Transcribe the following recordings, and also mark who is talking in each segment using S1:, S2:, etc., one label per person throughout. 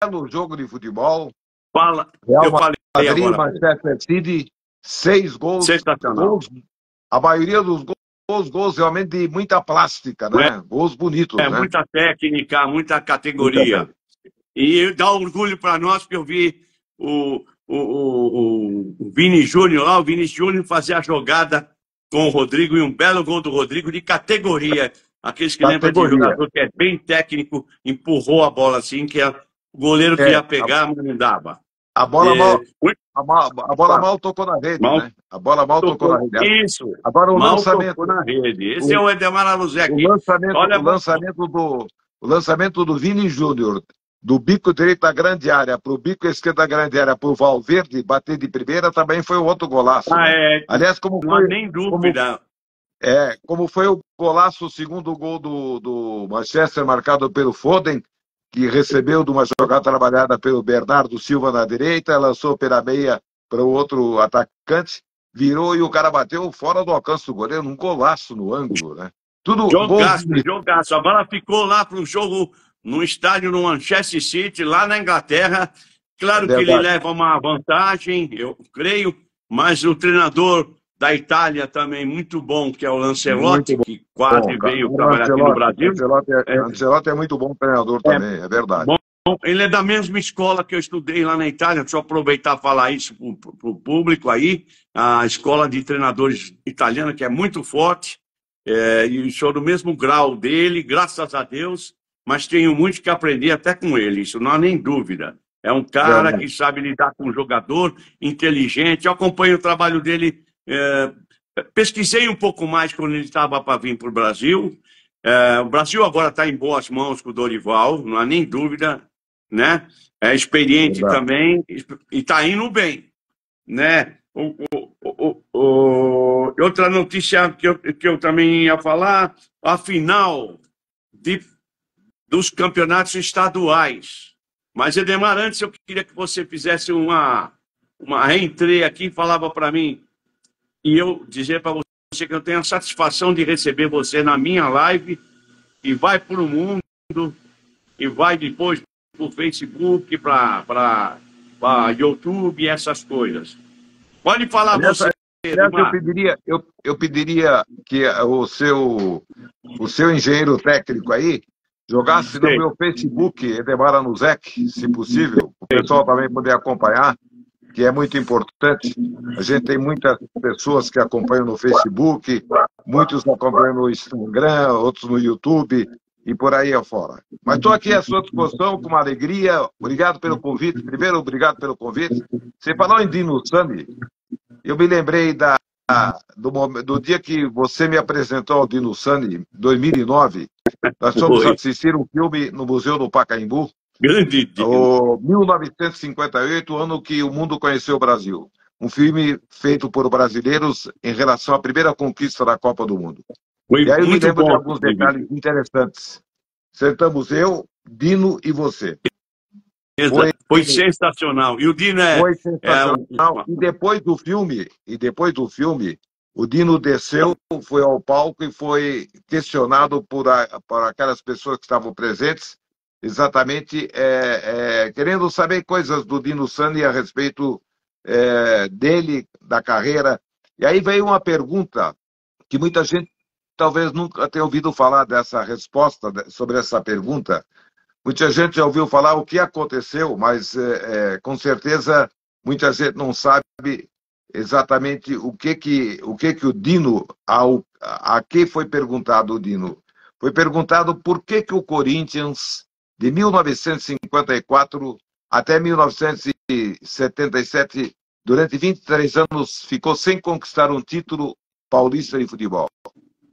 S1: belo jogo de futebol.
S2: Fala,
S1: Real
S2: eu falei
S1: Madrid,
S2: agora.
S1: Manchester City, 6 gols.
S2: Sensacional.
S1: A maioria dos gols realmente de muita plástica, né? Gols bonitos, né?
S2: Muita técnica, muita categoria. E dá orgulho para nós, porque eu vi o Vini Júnior lá, o Vini Júnior fazer a jogada com o Rodrigo e um belo gol do Rodrigo de categoria. Aqueles que lembram de jogador que é bem técnico, empurrou a bola assim, que o goleiro que ia pegar, mas não dava.
S1: A bola mal tocou na rede, né? A bola mal tocou na rede.
S2: Isso.
S1: Agora o lançamento.
S2: Tocou na rede. Esse é o Edemar Aluzec.
S1: O lançamento do Vini Júnior, do bico direito da grande área para o bico esquerdo da grande área para o Valverde bater de primeira, também foi outro golaço. Né? Aliás, como
S2: não
S1: foi,
S2: há nem dúvida.
S1: Como foi o golaço, o segundo gol do Manchester, marcado pelo Foden, que recebeu de uma jogada trabalhada pelo Bernardo Silva na direita, lançou pela meia para o outro atacante, virou e o cara bateu fora do alcance do goleiro, um golaço no ângulo, né? Tudo
S2: jogaço. A bola ficou lá para o jogo no estádio no Manchester City, lá na Inglaterra. Claro que ele leva uma vantagem, eu creio, mas o treinador da Itália também muito bom, que é o Lancelotti, que quase veio trabalhar aqui no Brasil.
S1: Lancelotti é muito bom treinador também, é verdade.
S2: Bom, ele é da mesma escola que eu estudei lá na Itália, deixa eu aproveitar e falar isso para o público aí, a escola de treinadores italiana, que é muito forte, e sou do mesmo grau dele, graças a Deus, mas tenho muito que aprender até com ele, isso não há nem dúvida. É um cara que sabe lidar com o jogador, inteligente, eu acompanho o trabalho dele. Pesquisei um pouco mais quando ele estava para vir para o Brasil. O Brasil agora está em boas mãos com o Dorival, não há nem dúvida, né? É experiente também e está indo bem, né? Outra notícia que eu também ia falar, a final dos campeonatos estaduais. Mas, Edemar, antes eu queria que você fizesse uma reentrée aqui e falava para mim. E eu dizer para você que eu tenho a satisfação de receber você na minha live e vai para o mundo e vai depois para o Facebook, para YouTube e essas coisas. Pode falar você.
S1: Eu pediria que o seu engenheiro técnico aí jogasse no meu Facebook, Edemar Aluzec, se possível, o pessoal também poder acompanhar, que é muito importante. A gente tem muitas pessoas que acompanham no Facebook, muitos acompanham no Instagram, outros no YouTube e por aí afora. Mas estou aqui à sua disposição com uma alegria. Obrigado pelo convite. Primeiro, obrigado pelo convite. Você falou em Dino Sani. Eu me lembrei do dia que você me apresentou ao Dino Sani, em 2009. Nós fomos assistir um filme no Museu do Pacaembu.
S2: Grande dia.
S1: 1958, ano que o mundo conheceu o Brasil. Um filme feito por brasileiros em relação à primeira conquista da Copa do Mundo. E aí eu me lembro de alguns detalhes interessantes. Sentamos eu, Dino e você.
S2: Foi sensacional. E o Dino
S1: foi sensacional. E depois do filme, o Dino desceu, foi ao palco e foi questionado por aquelas pessoas que estavam presentes, exatamente querendo saber coisas do Dino Sani a respeito dele, da carreira. E aí veio uma pergunta que muita gente talvez nunca tenha ouvido falar dessa resposta, sobre essa pergunta. Muita gente já ouviu falar o que aconteceu, mas com certeza muita gente não sabe exatamente o que o Dino, a que foi perguntado o Dino. Foi perguntado por que o Corinthians, de 1954 até 1977, durante 23 anos, ficou sem conquistar um título paulista de futebol.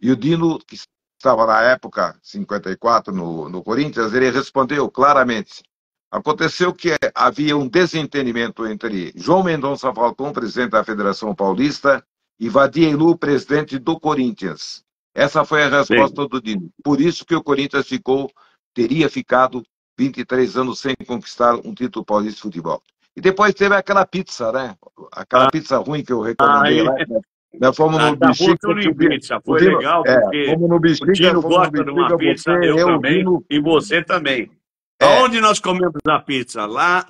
S1: E o Dino, que estava na época, 54, no Corinthians, ele respondeu claramente. Aconteceu que havia um desentendimento entre João Mendonça Falcão, presidente da Federação Paulista, e Vadir Eilu, presidente do Corinthians. Essa foi a resposta do Dino. Por isso que o Corinthians teria ficado 23 anos sem conquistar um título paulista de futebol. E depois teve aquela pizza, né? Aquela pizza ruim que eu recomendei lá. Nós fomos no Bexiga.
S2: Foi legal, porque
S1: fomos no Bexiga,
S2: o Dino gosta de uma pizza, eu também, e você também. Aonde nós comemos a pizza? Lá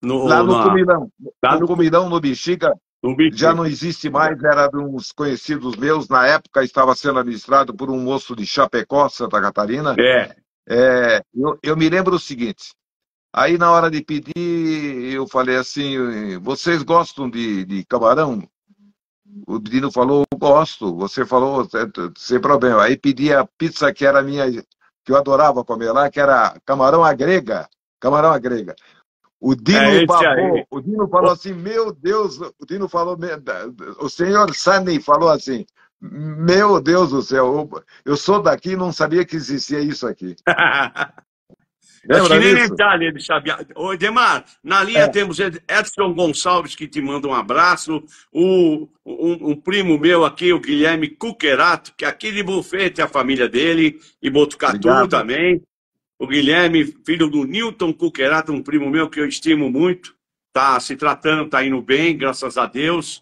S1: lá no Comilão.
S2: lá
S1: No Comilão, no Bexiga,
S2: no
S1: já
S2: Bexiga.
S1: não existe mais, era de uns conhecidos meus, na época estava sendo administrado por um moço de Chapecó, Santa Catarina.
S2: É.
S1: Eu me lembro o seguinte, aí na hora de pedir, eu falei assim, vocês gostam de camarão? O Dino falou, gosto. Você falou, sem problema. Aí pedi a pizza que era minha, que eu adorava comer lá, que era camarão à grega. Camarão à grega. O
S2: É
S1: Dino
S2: esse
S1: babou,
S2: aí.
S1: o Dino falou assim, meu Deus, o Dino falou, o senhor Sani falou assim, meu Deus do céu, eu sou daqui e não sabia que existia isso aqui.
S2: Acho que
S1: Lembra
S2: nem na
S1: disso?
S2: Itália ele sabia. Ô, Edemar, na linha temos Edson Gonçalves, que te manda um abraço, um primo meu aqui, o Guilherme Cuquerato, que é aqui de Bufete, a família dele, e Botucatu
S1: Obrigado.
S2: também. O Guilherme, filho do Newton Cuquerato, um primo meu que eu estimo muito, está se tratando, está indo bem, graças a Deus.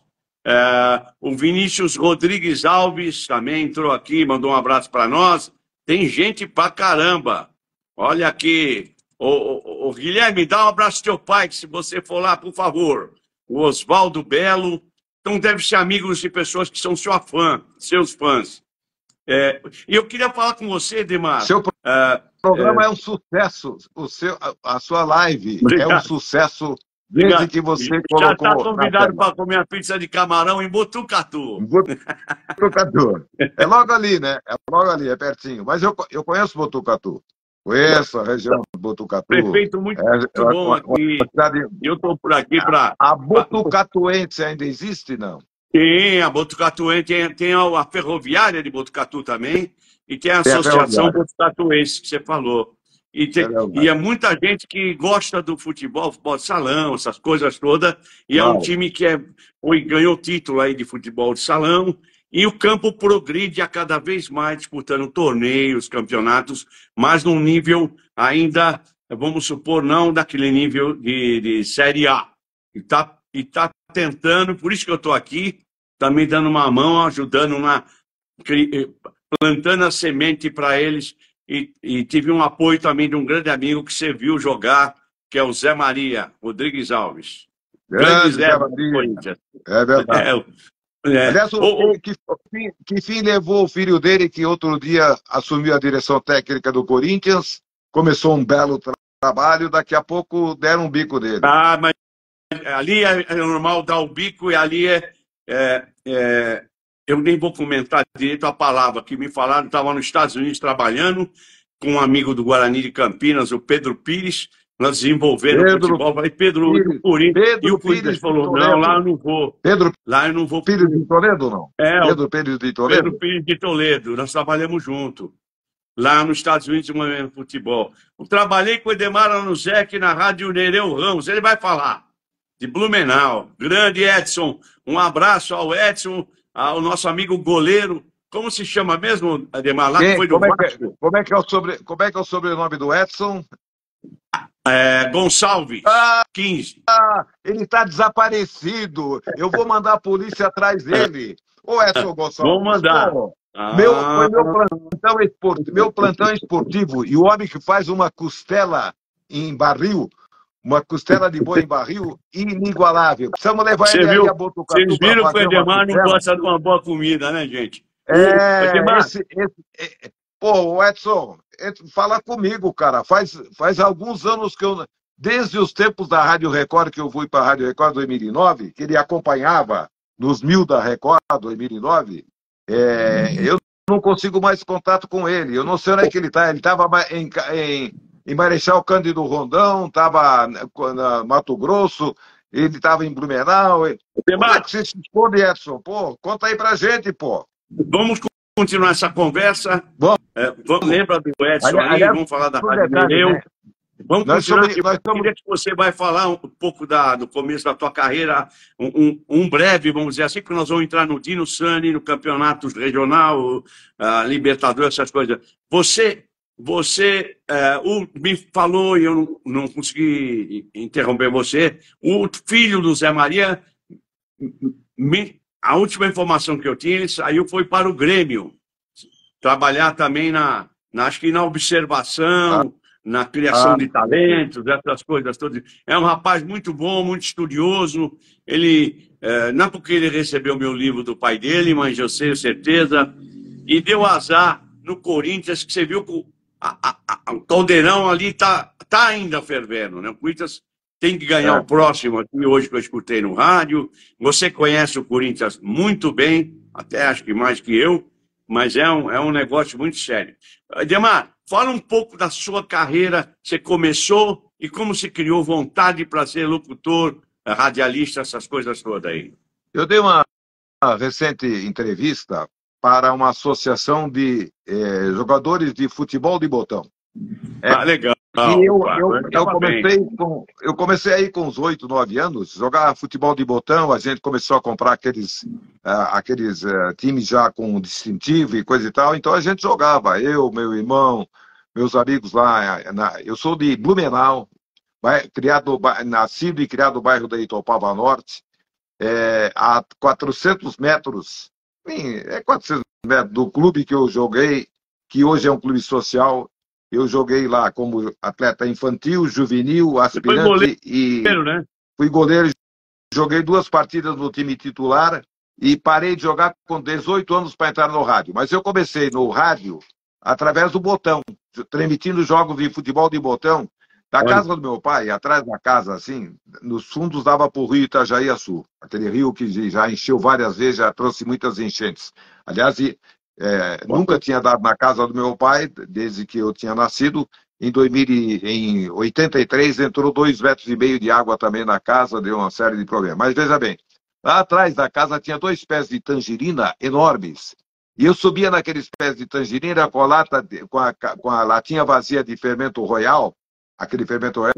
S2: O Vinícius Rodrigues Alves também entrou aqui, mandou um abraço para nós. Tem gente pra caramba. Olha aqui. Ô, Guilherme, dá um abraço ao teu pai, que se você for lá, por favor. O Oswaldo Belo. Então deve ser amigos de pessoas que são seus fãs. E eu queria falar com você, Edmar.
S1: Seu programa é um sucesso. A sua live é um
S2: Obrigado.
S1: sucesso desde
S2: Obrigado.
S1: que você
S2: Já está
S1: colocou na
S2: convidado
S1: tela.
S2: para comer a pizza de camarão em Botucatu.
S1: Botucatu. É logo ali, né? É logo ali, é pertinho. Mas eu conheço Botucatu. Conheço a região de Botucatu.
S2: Prefeito muito bom aqui. Eu estou por aqui para...
S1: A Botucatuense ainda existe, não?
S2: Tem, a Botucatuense, tem a ferroviária de Botucatu também, e tem a Associação Botucatuense, que você falou. E é muita gente que gosta do futebol de salão, essas coisas todas, e é um time que ganhou título aí de futebol de salão, e o campo progride a cada vez mais, disputando torneios, campeonatos, mas num nível ainda, vamos supor, não daquele nível de Série A. E tá tentando, por isso que eu estou aqui, também dando uma mão, ajudando plantando a semente para eles. E tive um apoio também de um grande amigo que você viu jogar, que é o Zé Maria Rodrigues Alves.
S1: Grande Zé Maria. É verdade. Aliás, que fim levou o filho dele, que outro dia assumiu a direção técnica do Corinthians, começou um belo trabalho, daqui a pouco deram um bico dele.
S2: Mas ali é normal dar o bico, e ali eu nem vou comentar direito a palavra que me falaram. Estava nos Estados Unidos trabalhando com um amigo do Guarani de Campinas, o Pedro Pires. Nós desenvolvemos o futebol. Falei, Pedro, o Corinthians. E o Corinthians falou: não, lá eu não vou. Lá eu não vou.
S1: Pires de Toledo, não?
S2: Pedro
S1: Pires de Toledo?
S2: Pedro Pires de Toledo. Nós trabalhamos junto. Lá nos Estados Unidos, no futebol. Eu trabalhei com o Edemar Anuzek na Rádio Nereu Ramos. Ele vai falar de Blumenau. Grande Edson. Um abraço ao Edson, ao nosso amigo goleiro. Como se chama mesmo, Edemar? Lá que foi do Vasco.
S1: Como é que é o sobrenome do Edson?
S2: Gonçalves, 15.
S1: Ele está desaparecido. Eu vou mandar a polícia atrás dele. Ô, Edson Gonçalves.
S2: Vamos mandar.
S1: Foi meu plantão esportivo. E o homem que faz uma costela em barril, uma costela de boi em barril, inigualável. Precisamos levar ele aí a Botucatu.
S2: Vocês viram que o Edemar não gosta de uma boa comida, né, gente?
S1: Pô, Edson, fala comigo, cara. Faz alguns anos que eu... Desde os tempos da Rádio Record, que eu fui para a Rádio Record 2009, que ele acompanhava nos 1000 da Record 2009, eu não consigo mais contato com ele. Eu não sei onde é que ele está. Ele estava em Marechal Cândido Rondão, estava na Mato Grosso, ele estava em Blumenau. Como é que você se esconde, Edson? Pô, conta aí pra gente, pô.
S2: Vamos continuar essa conversa. Lembra do Edson aí, vamos falar da Rádio Nereu.
S1: Né?
S2: Vamos continuar. Eu queria que você vai falar um pouco do começo da tua carreira, um breve, vamos dizer assim, porque nós vamos entrar no Dino Sani, no campeonato regional, Libertadores, essas coisas. Você me falou, e eu não consegui interromper você, o filho do Zé Maria, a última informação que eu tinha, ele saiu, foi para o Grêmio, trabalhar também acho que na observação, na criação de talentos, essas coisas todas. É um rapaz muito bom, muito estudioso. Ele, não é porque ele recebeu meu livro do pai dele, mas eu tenho certeza. E deu azar no Corinthians, que você viu que o Caldeirão ali tá ainda fervendo, né? O Corinthians tem que ganhar o próximo aqui hoje que eu escutei no rádio. Você conhece o Corinthians muito bem, até acho que mais que eu, mas é um negócio muito sério. Edmar, fala um pouco da sua carreira, você começou e como se criou vontade para ser locutor, radialista, essas coisas todas aí.
S1: Eu dei uma recente entrevista para uma associação de jogadores de futebol de botão.
S2: Legal.
S1: E eu comecei aí com uns 8, 9 anos, jogar futebol de botão, a gente começou a comprar aqueles times já com distintivo e coisa e tal, então a gente jogava, eu, meu irmão, meus amigos lá, eu sou de Blumenau, nascido e criado no bairro da Itopava Norte, a 400 metros, 400 metros do clube que eu joguei, que hoje é um clube social. Eu joguei lá como atleta infantil, juvenil, aspirante fui goleiro. Joguei 2 partidas no time titular e parei de jogar com 18 anos para entrar no rádio. Mas eu comecei no rádio através do botão, transmitindo jogos de futebol de botão da casa do meu pai, atrás da casa, assim, nos fundos dava para o rio Itajaí-Açu, aquele rio que já encheu várias vezes, já trouxe muitas enchentes. Aliás, nunca tinha dado na casa do meu pai, desde que eu tinha nascido. Em 83 entrou 2,5 metros de água também na casa, deu uma série de problemas. Mas veja bem, lá atrás da casa tinha 2 pés de tangerina enormes. E eu subia naqueles pés de tangerina com a latinha vazia de fermento royal, aquele fermento royal,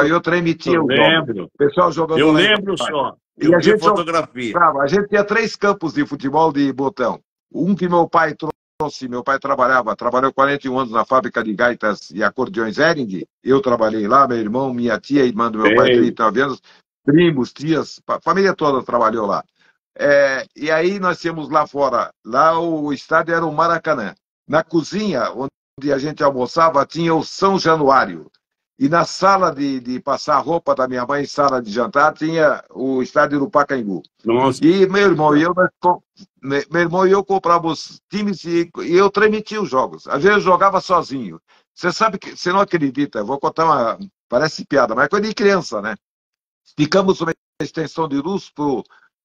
S1: e eu transmitia o jogo. O pessoal jogando.
S2: Eu lembro só.
S1: E a gente fotografia. A gente tinha 3 campos de futebol de botão. Um que meu pai trouxe, meu pai trabalhou 41 anos na fábrica de gaitas e acordeões Hering. Eu trabalhei lá, meu irmão, minha tia, irmã do meu pai, 39 anos, primos, tias, a família toda trabalhou lá. E aí nós tínhamos lá fora, lá o estádio era o Maracanã. Na cozinha, onde a gente almoçava, tinha o São Januário. E na sala de passar roupa da minha mãe, sala de jantar, tinha o estádio do Pacaembu.
S2: Nossa.
S1: E meu irmão e eu comprávamos times e eu transmitia os jogos. Às vezes eu jogava sozinho. Você sabe que, você não acredita, eu vou contar parece piada, mas é coisa de criança, né? Ficamos uma extensão de luz pro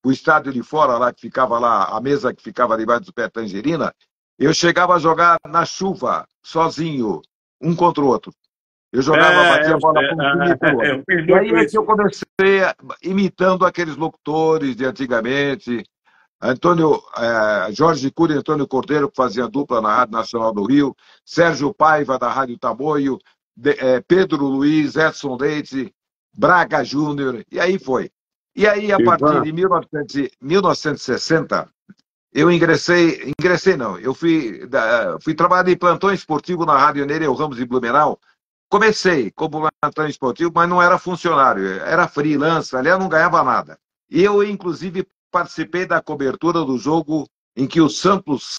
S1: estádio de fora, lá que ficava lá, a mesa que ficava debaixo do pé tangerina. Eu chegava a jogar na chuva, sozinho, um contra o outro. Eu jogava, batia a bola com um time pro outro. E aí é que eu comecei imitando aqueles locutores de antigamente, Jorge Cury e Antônio Cordeiro, que fazia dupla na Rádio Nacional do Rio, Sérgio Paiva, da Rádio Tamoio, Pedro Luiz, Edson Leite, Braga Júnior, e aí foi. E aí, a partir de 1960, eu eu fui trabalhar de plantão esportivo na Rádio Nereu Ramos de Blumenau. Comecei como plantão esportivo, mas não era funcionário, era freelancer, aliás, não ganhava nada. E eu, inclusive, participei da cobertura do jogo em que o Santos,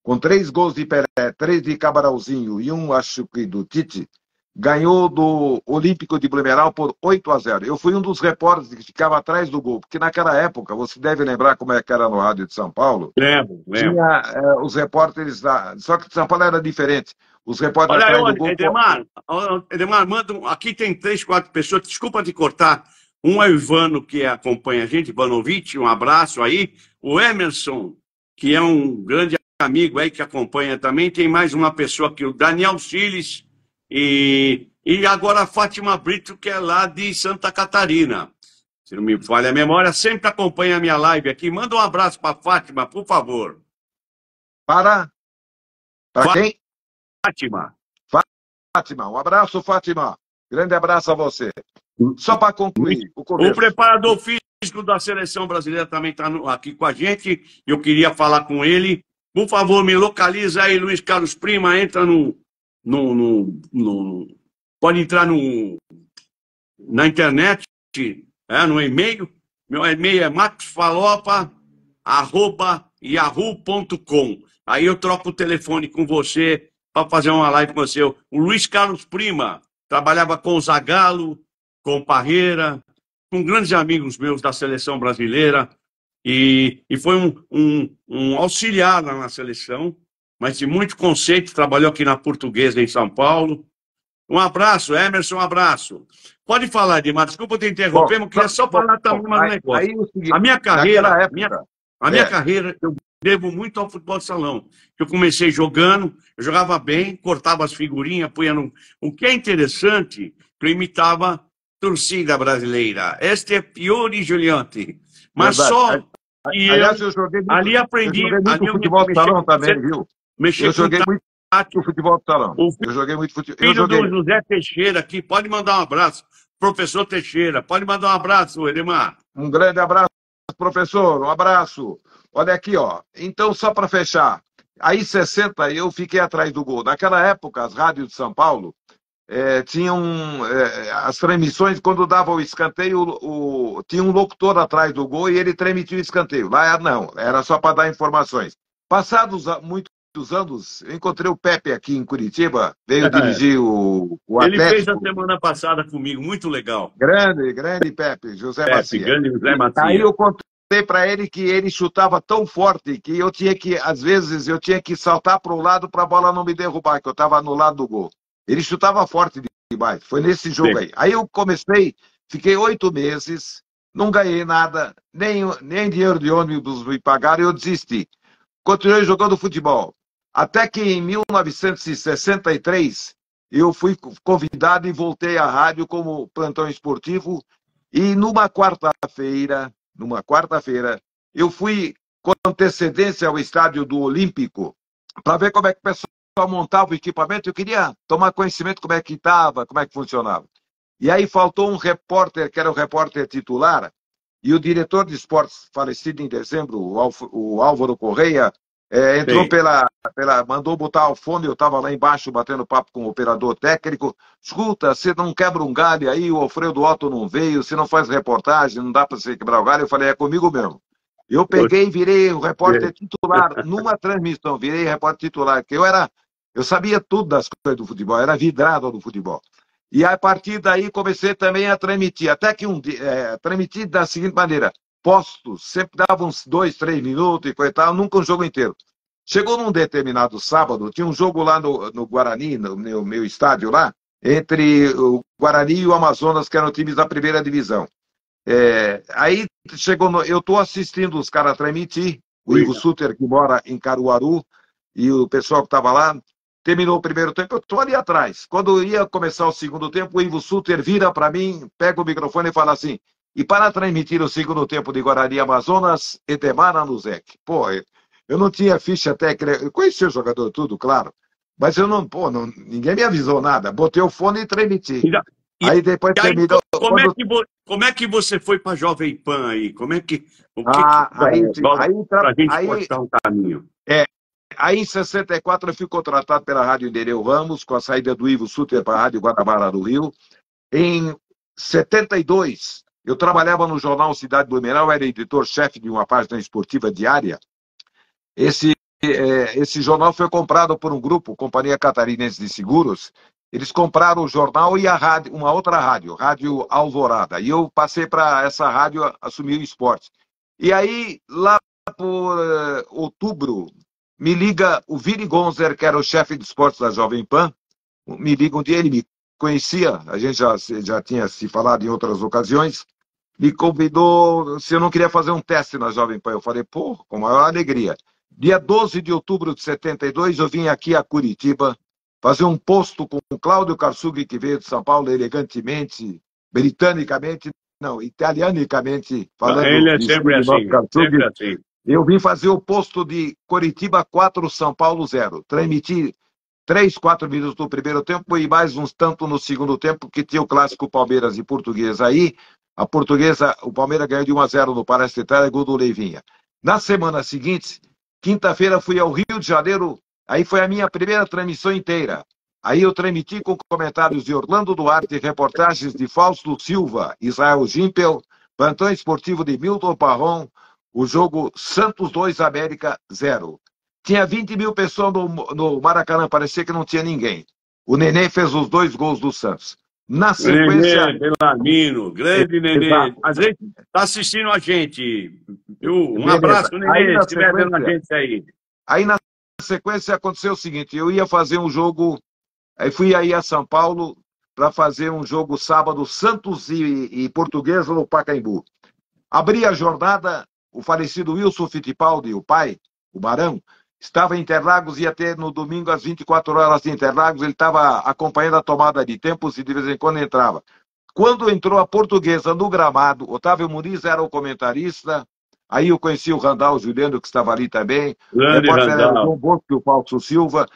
S1: com 3 gols de Pelé, 3 de Cabaralzinho e 1, acho que do Tite, ganhou do Olímpico de Blumenau por 8-0. Eu fui um dos repórteres que ficava atrás do gol, porque naquela época, você deve lembrar como é que era no rádio de São Paulo.
S2: Lembro.
S1: Tinha os repórteres só que de São Paulo era diferente. Os repórteres atrás do gol...
S2: Edmar, manda aqui tem 3, 4 pessoas, desculpa te cortar. Um é o Ivano, que acompanha a gente, Ivanovic, um abraço aí. O Emerson, que é um grande amigo aí que acompanha também. Tem mais uma pessoa aqui, o Daniel Siles. E agora a Fátima Brito, que é lá de Santa Catarina. Se não me falha a memória, sempre acompanha a minha live aqui. Manda um abraço para a Fátima, por favor.
S1: Para quem?
S2: Fátima.
S1: Um abraço, Fátima. Grande abraço a você. Só para concluir. O
S2: preparador físico da Seleção Brasileira também está aqui com a gente. Eu queria falar com ele. Por favor, me localiza aí, Luiz Carlos Prima. Entra pode entrar na internet, no e-mail. Meu e-mail é maxfalopa@yahoo.com. Aí eu troco o telefone com você para fazer uma live com você. O Luiz Carlos Prima trabalhava com o Zagallo, com o Parreira, com grandes amigos meus da seleção brasileira, e foi um auxiliar lá na seleção, mas de muito conceito, trabalhou aqui na Portuguesa, em São Paulo. Um abraço, Emerson, um abraço. Pode falar, Edmar, desculpa te interromper, mas eu queria só falar também mais um negócio.
S1: Aí, o seguinte,
S2: A minha carreira,
S1: época,
S2: a minha carreira, eu devo muito ao futebol de salão. Eu comecei jogando, eu jogava bem, cortava as figurinhas, punha no... O que é interessante, que eu imitava torcida brasileira. Este é Piori Giuliotti. Mas
S1: verdade.
S2: só... E
S1: aliás, eu joguei muito,
S2: ali aprendi...
S1: eu joguei muito
S2: ali eu
S1: futebol de salão também,
S2: mexer,
S1: viu?
S2: Mexer
S1: Eu joguei
S2: com
S1: muito futebol de salão.
S2: o
S1: Eu joguei muito futebol.
S2: filho do José Teixeira aqui, pode mandar um abraço. Professor Teixeira, pode mandar um abraço, Edmar.
S1: Um grande abraço, professor, um abraço. Olha aqui, ó. Então, só para fechar, aí 60 eu fiquei atrás do gol. Naquela época, as rádios de São Paulo tinham as transmissões, quando dava o escanteio, tinha um locutor atrás do gol e ele transmitia o escanteio. Lá não, era só para dar informações. Passados muitos anos, eu encontrei o Pepe aqui em Curitiba, veio dirigir o
S2: Ele
S1: Atlético.
S2: fez a semana passada comigo, muito legal.
S1: Grande Pepe, José Macia.
S2: Grande José Macia.
S1: Aí eu contei para ele que ele chutava tão forte que eu tinha que, às vezes, eu tinha que saltar para o lado para a bola não me derrubar, que eu estava no lado do gol. Ele chutava forte demais, foi nesse jogo aí. Aí eu comecei, fiquei 8 meses, não ganhei nada, nem dinheiro de ônibus me pagaram e eu desisti. Continuei jogando futebol. Até que em 1963 eu fui convidado e voltei à rádio como plantão esportivo. E numa quarta-feira, eu fui com antecedência ao estádio do Olímpico para ver como é que o pessoal montava o equipamento. Eu queria tomar conhecimento como é que estava, como é que funcionava. E aí faltou um repórter, que era o repórter titular, e o diretor de esportes, falecido em dezembro, o Álvaro Correia, entrou mandou botar o fone, eu estava lá embaixo batendo papo com o operador técnico. Escuta, você não quebra um galho aí, o Alfredo Otto não veio, você não faz reportagem, não dá para você quebrar o galho. Eu falei, é comigo mesmo. Eu peguei e virei o repórter titular, numa transmissão, virei repórter titular, porque eu sabia tudo das coisas do futebol, era vidrado do futebol. E a partir daí comecei também a transmitir, até que transmitir da seguinte maneira, postos, sempre dava uns 2, 3 minutos e coisa e tal, nunca um jogo inteiro. Chegou num determinado sábado, tinha um jogo lá no Guarani, no meu estádio lá, entre o Guarani e o Amazonas, que eram times da primeira divisão. Aí eu estou assistindo os caras transmitir, o Ivo Suter, que mora em Caruaru, e o pessoal que estava lá, terminou o primeiro tempo, eu estou ali atrás. Quando ia começar o segundo tempo, o Ivo Suter vira para mim, pega o microfone e fala assim, e para transmitir o segundo tempo de Guarani Amazonas, Edmar Anuzek. Pô, eu não tinha ficha técnica, eu conhecia o jogador tudo, claro, mas eu ninguém me avisou nada. Botei o fone e transmiti. Aí depois terminou...
S2: Como é que você foi para Jovem Pan aí? Como é que...
S1: Pra
S2: gente cortar um caminho.
S1: Aí em 64 eu fui contratado pela Rádio Nereu Ramos, com a saída do Ivo Suter para a Rádio Guanabara do Rio. Em 72... eu trabalhava no jornal Cidade Blumenau, era editor-chefe de uma página esportiva diária. Esse jornal foi comprado por um grupo, Companhia Catarinense de Seguros. Eles compraram o jornal e a rádio, uma outra rádio, Rádio Alvorada. E eu passei para essa rádio assumir o esporte. E aí, lá por outubro, me liga o Vini Gonzer, que era o chefe de esportes da Jovem Pan. Me liga um dia, ele me conhecia, a gente já tinha se falado em outras ocasiões. Me convidou se eu não queria fazer um teste na Jovem Pan. Eu falei, pô, com maior alegria. Dia 12 de outubro de 72, eu vim aqui a Curitiba fazer um posto com o Cláudio Karsug, que veio de São Paulo elegantemente, italianicamente, falando.
S2: Ele é sempre assim, sempre assim.
S1: Eu vim fazer o posto de Curitiba 4, São Paulo 0. Transmiti 3, 4 minutos no primeiro tempo e mais uns tanto no segundo tempo, que tinha o clássico Palmeiras e Portuguesa aí. A Portuguesa, o Palmeiras ganhou de 1-0 no Palestra Itália, gol do Leivinha. Na semana seguinte, quinta-feira, fui ao Rio de Janeiro, aí foi a minha primeira transmissão inteira. Aí eu transmiti com comentários de Orlando Duarte, reportagens de Fausto Silva, Israel Gimpel, plantão esportivo de Milton Parron, o jogo Santos 2, América 0. Tinha 20 mil pessoas no Maracanã, parecia que não tinha ninguém. O Nenê fez os 2 gols do Santos. Na sequência...
S2: Nenê, Belarmino, grande Nenê.
S1: Exato.
S2: Às vezes está assistindo a gente. Viu? Um
S1: Beleza.
S2: abraço, Nenê, se estiver vendo a gente aí.
S1: Aí na sequência aconteceu o seguinte, eu ia fazer um jogo, aí fui aí a São Paulo para fazer um jogo sábado, Santos e Portuguesa no Pacaembu. Abri a jornada, o falecido Wilson Fittipaldi, o pai, o Barão, estava em Interlagos, ia ter no domingo às 24 horas de Interlagos, ele estava acompanhando a tomada de tempos e de vez em quando entrava. Quando entrou a Portuguesa no gramado, Otávio Muniz era o comentarista, aí eu conheci o Randall Juliano, que estava ali também, o
S2: Grande
S1: repórter era o
S2: Randall.
S1: João Bosco e o Fausto Silva,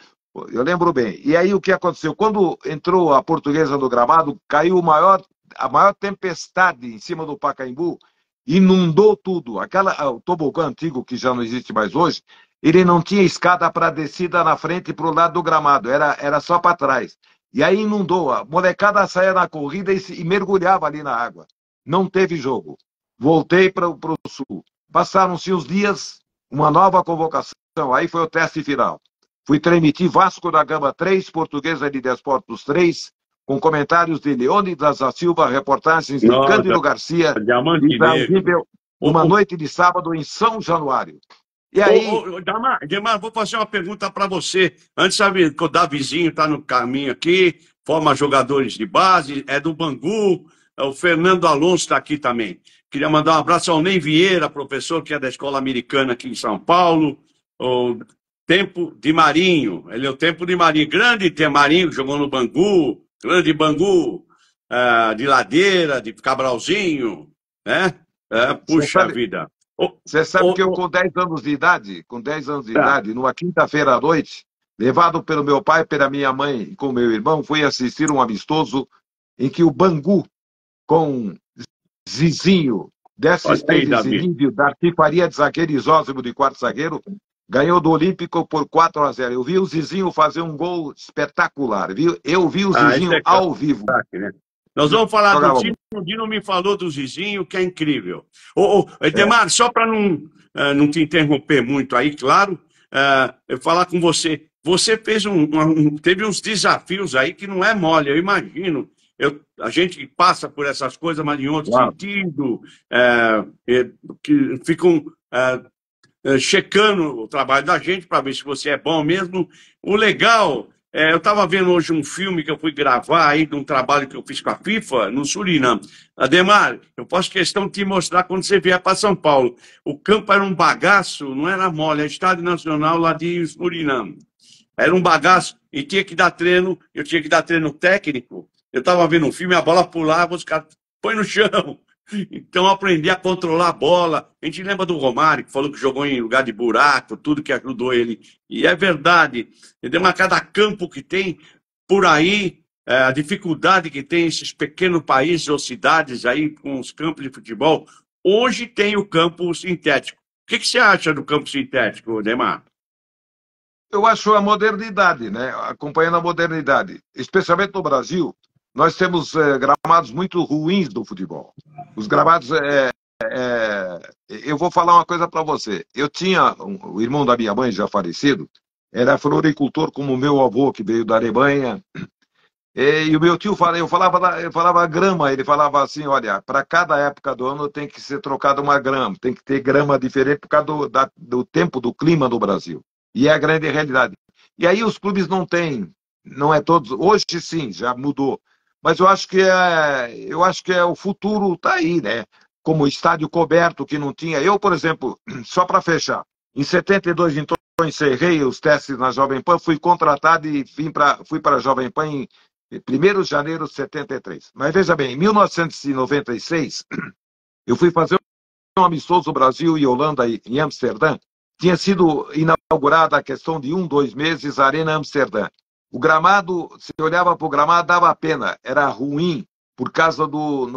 S1: eu lembro bem. E aí o que aconteceu? Quando entrou a Portuguesa no gramado, caiu a maior tempestade em cima do Pacaembu, inundou tudo. O tobogã antigo, que já não existe mais hoje, ele não tinha escada para descida na frente e para o lado do gramado, era só para trás. E aí inundou, a molecada saía na corrida e mergulhava ali na água. Não teve jogo. Voltei para o Sul. Passaram-se uns dias, uma nova convocação, aí foi o teste final. Fui transmitir Vasco da Gama 3, Portuguesa de Desportos 3, com comentários de Leônidas da Silva, reportagens de
S2: Nossa,
S1: Cândido Garcia,
S2: Diamante Negro.
S1: uma noite de sábado em São Januário. E aí...
S2: Demar, vou fazer uma pergunta para você. Antes, sabe que o Davizinho está no caminho aqui, forma jogadores de base, é do Bangu, o Fernando Alonso está aqui também. Queria mandar um abraço ao Ney Vieira, professor que é da Escola Americana aqui em São Paulo, o Tempo de Marinho, ele é o Tempo de Marinho, grande Marinho, que jogou no Bangu, grande Bangu, de Ladeira, de Cabralzinho, né? Puxa vida.
S1: Você sabe que eu, com 10 anos de idade, numa quinta-feira à noite, levado pelo meu pai, pela minha mãe e com meu irmão, fui assistir um amistoso em que o Bangu, com Zizinho, desses três de nível, Darcy Faria de zagueiro e Zósimo de quarto zagueiro, ganhou do Olímpico por 4-0. Eu vi o Zizinho fazer um gol espetacular, viu? Eu vi o Zizinho ao vivo.
S2: Né? Nós vamos falar do time, o Dino me falou do Zizinho, que é incrível. Edemar, só para não te interromper muito aí, claro, eu falar com você. Você fez teve uns desafios aí que não é mole, eu imagino. A gente passa por essas coisas, mas em outro sentido, que ficam checando o trabalho da gente para ver se você é bom mesmo. O legal... eu estava vendo hoje um filme que eu fui gravar aí de um trabalho que eu fiz com a FIFA no Suriname. Ademar, eu faço questão de te mostrar quando você vier para São Paulo. O campo era um bagaço, não era mole, é Estádio Nacional lá de Suriname. Era um bagaço e tinha que dar treino, eu tinha que dar treino técnico. Eu estava vendo um filme, a bola pulava, os caras põe no chão. Então eu aprendi a controlar a bola. A gente lembra do Romário, que falou que jogou em lugar de buraco, tudo que ajudou ele. E é verdade. Entendeu? Mas cada campo que tem por aí, a dificuldade que tem esses pequenos países ou cidades aí com os campos de futebol, hoje tem o campo sintético. O que você acha do campo sintético, Demar?
S1: Eu acho a modernidade, né? Acompanhando a modernidade. Especialmente no Brasil, nós temos gramados muito ruins do futebol. Os gramados... eu vou falar uma coisa para você. Eu tinha o irmão da minha mãe, já falecido, era floricultor como o meu avô, que veio da Alemanha. E o meu tio, eu falava grama, ele falava assim, olha, para cada época do ano tem que ser trocada uma grama, tem que ter grama diferente por causa do tempo, do clima no Brasil. E é a grande realidade. E aí os clubes não têm, não é todos, hoje sim, já mudou. Mas eu acho que o futuro está aí, né? Como estádio coberto que não tinha. Eu, por exemplo, só para fechar, em 72, então, eu encerrei os testes na Jovem Pan, fui contratado e fui para a Jovem Pan em 1º de janeiro de 73. Mas veja bem, em 1996, eu fui fazer um amistoso Brasil e Holanda em Amsterdã. Tinha sido inaugurada a questão de 2 meses a Arena Amsterdã. O gramado, se olhava para o gramado, dava pena, era ruim, por causa do...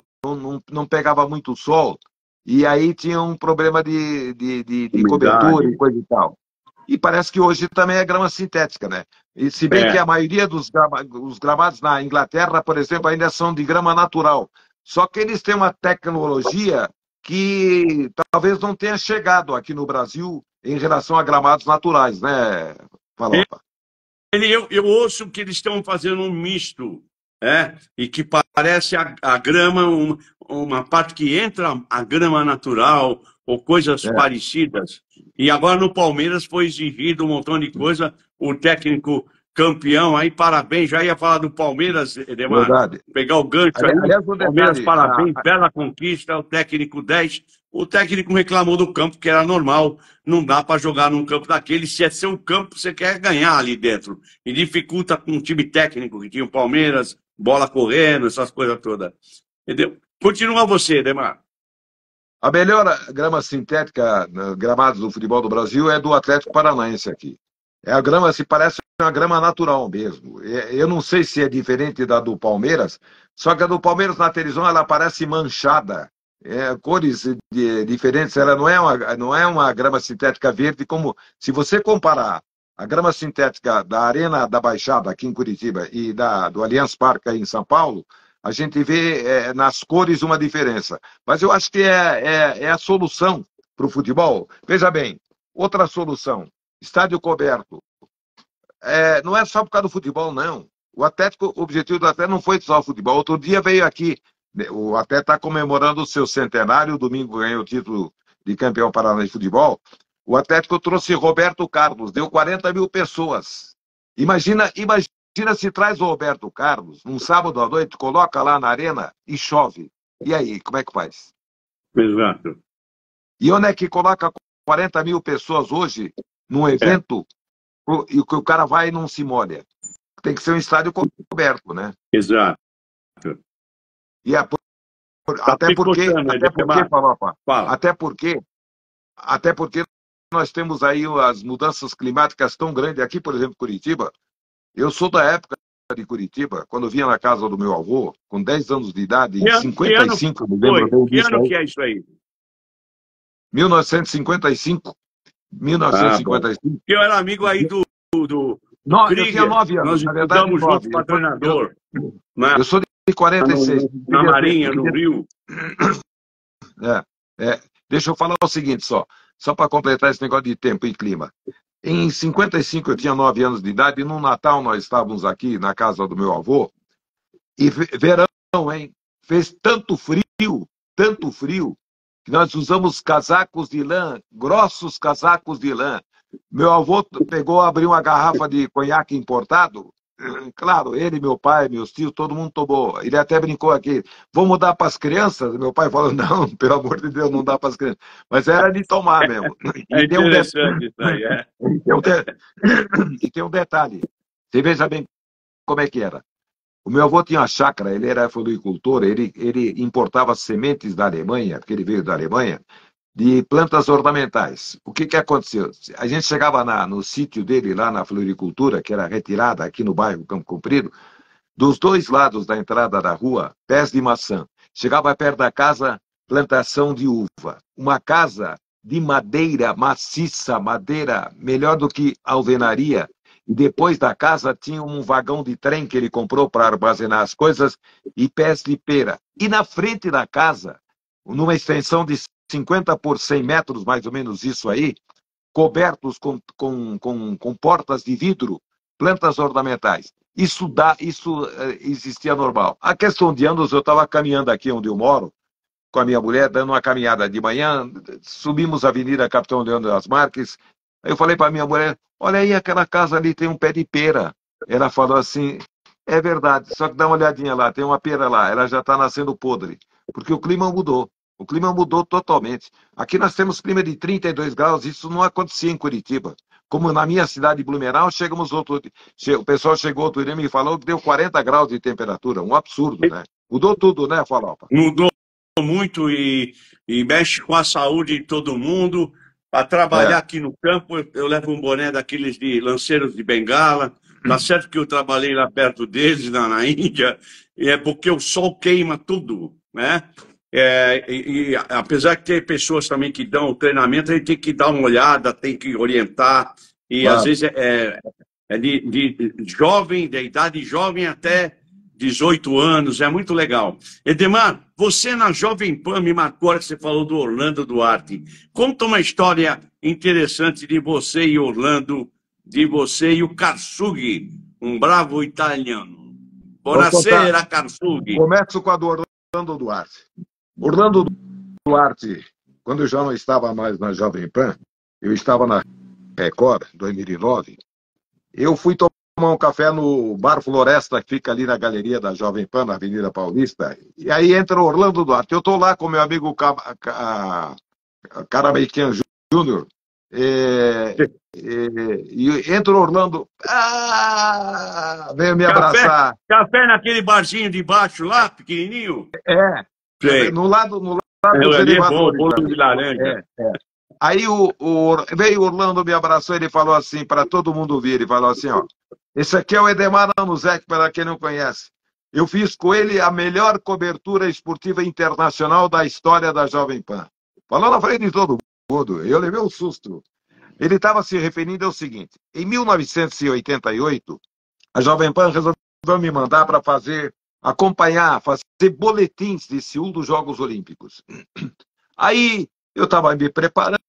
S1: não pegava muito sol, e aí tinha um problema de cobertura e coisa e tal. E parece que hoje também é grama sintética, né? E se bem que a maioria dos gramados na Inglaterra, por exemplo, ainda são de grama natural. Só que eles têm uma tecnologia que talvez não tenha chegado aqui no Brasil em relação a gramados naturais, né, Falopa?
S2: Eu ouço que eles estão fazendo um misto, e que parece a grama, uma parte que entra a grama natural ou coisas
S1: É,
S2: parecidas. E agora no Palmeiras foi exigido um montão de coisa, o técnico campeão aí, parabéns, já ia falar do Palmeiras, Edemar,
S1: verdade.
S2: pegar o gancho aí,
S1: Aliás, um
S2: Palmeiras,
S1: detalhe,
S2: parabéns, bela conquista, o técnico 10. O técnico reclamou do campo, que era normal, não dá para jogar num campo daquele, se é seu campo, você quer ganhar ali dentro. E dificulta com um time técnico, que tinha o Palmeiras, bola correndo, essas coisas todas. Entendeu? Continua você, Demar.
S1: a melhor grama sintética, gramados do futebol do Brasil, é do Atlético Paranaense aqui. É a grama, se parece uma grama natural mesmo. Eu não sei se é diferente da do Palmeiras, só que a do Palmeiras na televisão ela parece manchada. Cores diferentes, ela não é uma grama sintética verde, como se você comparar a grama sintética da Arena da Baixada, aqui em Curitiba, e do Allianz Parque, aí em São Paulo, a gente vê nas cores uma diferença. Mas eu acho que é a solução para o futebol. Veja bem, outra solução, estádio coberto. Não é só por causa do futebol, não. O objetivo do Atlético não foi só o futebol. Outro dia veio aqui, o Atlético está comemorando o seu centenário, domingo ganhou o título de campeão paranaense de futebol. O Atlético trouxe Roberto Carlos, deu 40 mil pessoas. Imagina se traz o Roberto Carlos, num sábado à noite, coloca lá na arena e chove. E aí, como é que faz?
S2: Exato.
S1: E onde é que coloca 40 mil pessoas hoje num evento e que o cara vai e não se molha? Tem que ser um estádio coberto, né?
S2: Exato.
S1: E até porque, Falopa, até porque nós temos aí as mudanças climáticas tão grandes. Aqui, por exemplo, Curitiba, eu sou da época de Curitiba, quando eu vinha na casa do meu avô, com 10 anos de idade, em 55, me lembro
S2: bem disso. Que ano que é isso aí?
S1: 1955. 1955.
S2: Eu era amigo aí do
S1: eu tinha 9 anos,
S2: nós estudamos juntos para treinador.
S1: Eu sou de 46.
S2: Na Marinha, no Rio.
S1: Deixa eu falar o seguinte só para completar esse negócio de tempo e clima. Em 55 eu tinha 9 anos de idade e no Natal nós estávamos aqui na casa do meu avô e verão, hein? Fez tanto frio, que nós usamos casacos de lã, grossos casacos de lã. Meu avô abriu uma garrafa de conhaque importado. Claro, ele, meu pai, meus tios, todo mundo tomou. Ele até brincou aqui, vamos dar para as crianças? Meu pai falou, não, pelo amor de Deus, não dá para as crianças. Mas era de tomar mesmo.
S2: É interessante isso aí,
S1: E tem um detalhe. Você veja bem como é que era. O meu avô tinha uma chácara, ele era floricultor, ele importava sementes da Alemanha, porque ele veio da Alemanha, de plantas ornamentais. O que aconteceu? A gente chegava no sítio dele, lá na floricultura, que era retirada aqui no bairro Campo Comprido, dos dois lados da entrada da rua, pés de maçã. Chegava perto da casa, plantação de uva. Uma casa de madeira maciça, madeira melhor do que alvenaria. E depois da casa tinha um vagão de trem que ele comprou para armazenar as coisas e pés de pera. E na frente da casa, numa extensão de 50 por 100 metros, mais ou menos isso aí, cobertos com portas de vidro, plantas ornamentais. Isso existia normal. A questão de anos, eu estava caminhando aqui onde eu moro, com a minha mulher, dando uma caminhada de manhã, subimos a Avenida Capitão Leandro das Marques, aí eu falei para a minha mulher, olha aí, aquela casa ali tem um pé de pera. Ela falou assim, é verdade, só que dá uma olhadinha lá, tem uma pera lá, ela já está nascendo podre, porque o clima mudou. O clima mudou totalmente. Aqui nós temos clima de 32 graus, isso não acontecia em Curitiba. Como na minha cidade de Blumenau, o pessoal chegou outro dia e me falou que deu 40 graus de temperatura, um absurdo, né? Mudou tudo, né, Falopa?
S2: Mudou muito e mexe com a saúde de todo mundo. Para trabalhar aqui no campo, eu levo um boné daqueles de lanceiros de bengala. Tá certo que eu trabalhei lá perto deles, na Índia, e é porque o sol queima tudo, né? Apesar de ter pessoas também que dão o treinamento, a gente tem que dar uma olhada, tem que orientar, e às vezes de jovem, de idade jovem até 18 anos, é muito legal. Edemar, você na Jovem Pan me marcou, que você falou do Orlando Duarte. Conta uma história interessante de você e Orlando, de você e o Karsug, um bravo italiano. Buonasera, Karsug.
S1: Começo com a do Orlando Duarte. Orlando Duarte, quando eu já não estava mais na Jovem Pan, eu estava na Record, 2009, eu fui tomar um café no Bar Floresta, que fica ali na galeria da Jovem Pan, na Avenida Paulista, e aí entra o Orlando Duarte. Eu estou lá com meu amigo Carameiquinho Júnior, e entra o Orlando, veio me abraçar.
S2: Café naquele barzinho de baixo lá, pequenininho?
S1: No lado dos
S2: elevadores. Bolo de laranja.
S1: Aí veio o Orlando, me abraçou, ele falou assim, para todo mundo ouvir, ele falou assim, ó, esse aqui é o Edemar Anuzek, para quem não conhece. Eu fiz com ele a melhor cobertura esportiva internacional da história da Jovem Pan. Falou na frente de todo mundo, eu levei um susto. Ele estava se referindo ao seguinte, em 1988, a Jovem Pan resolveu me mandar para acompanhar, fazer boletins de Seul dos Jogos Olímpicos. Aí eu estava me preparando,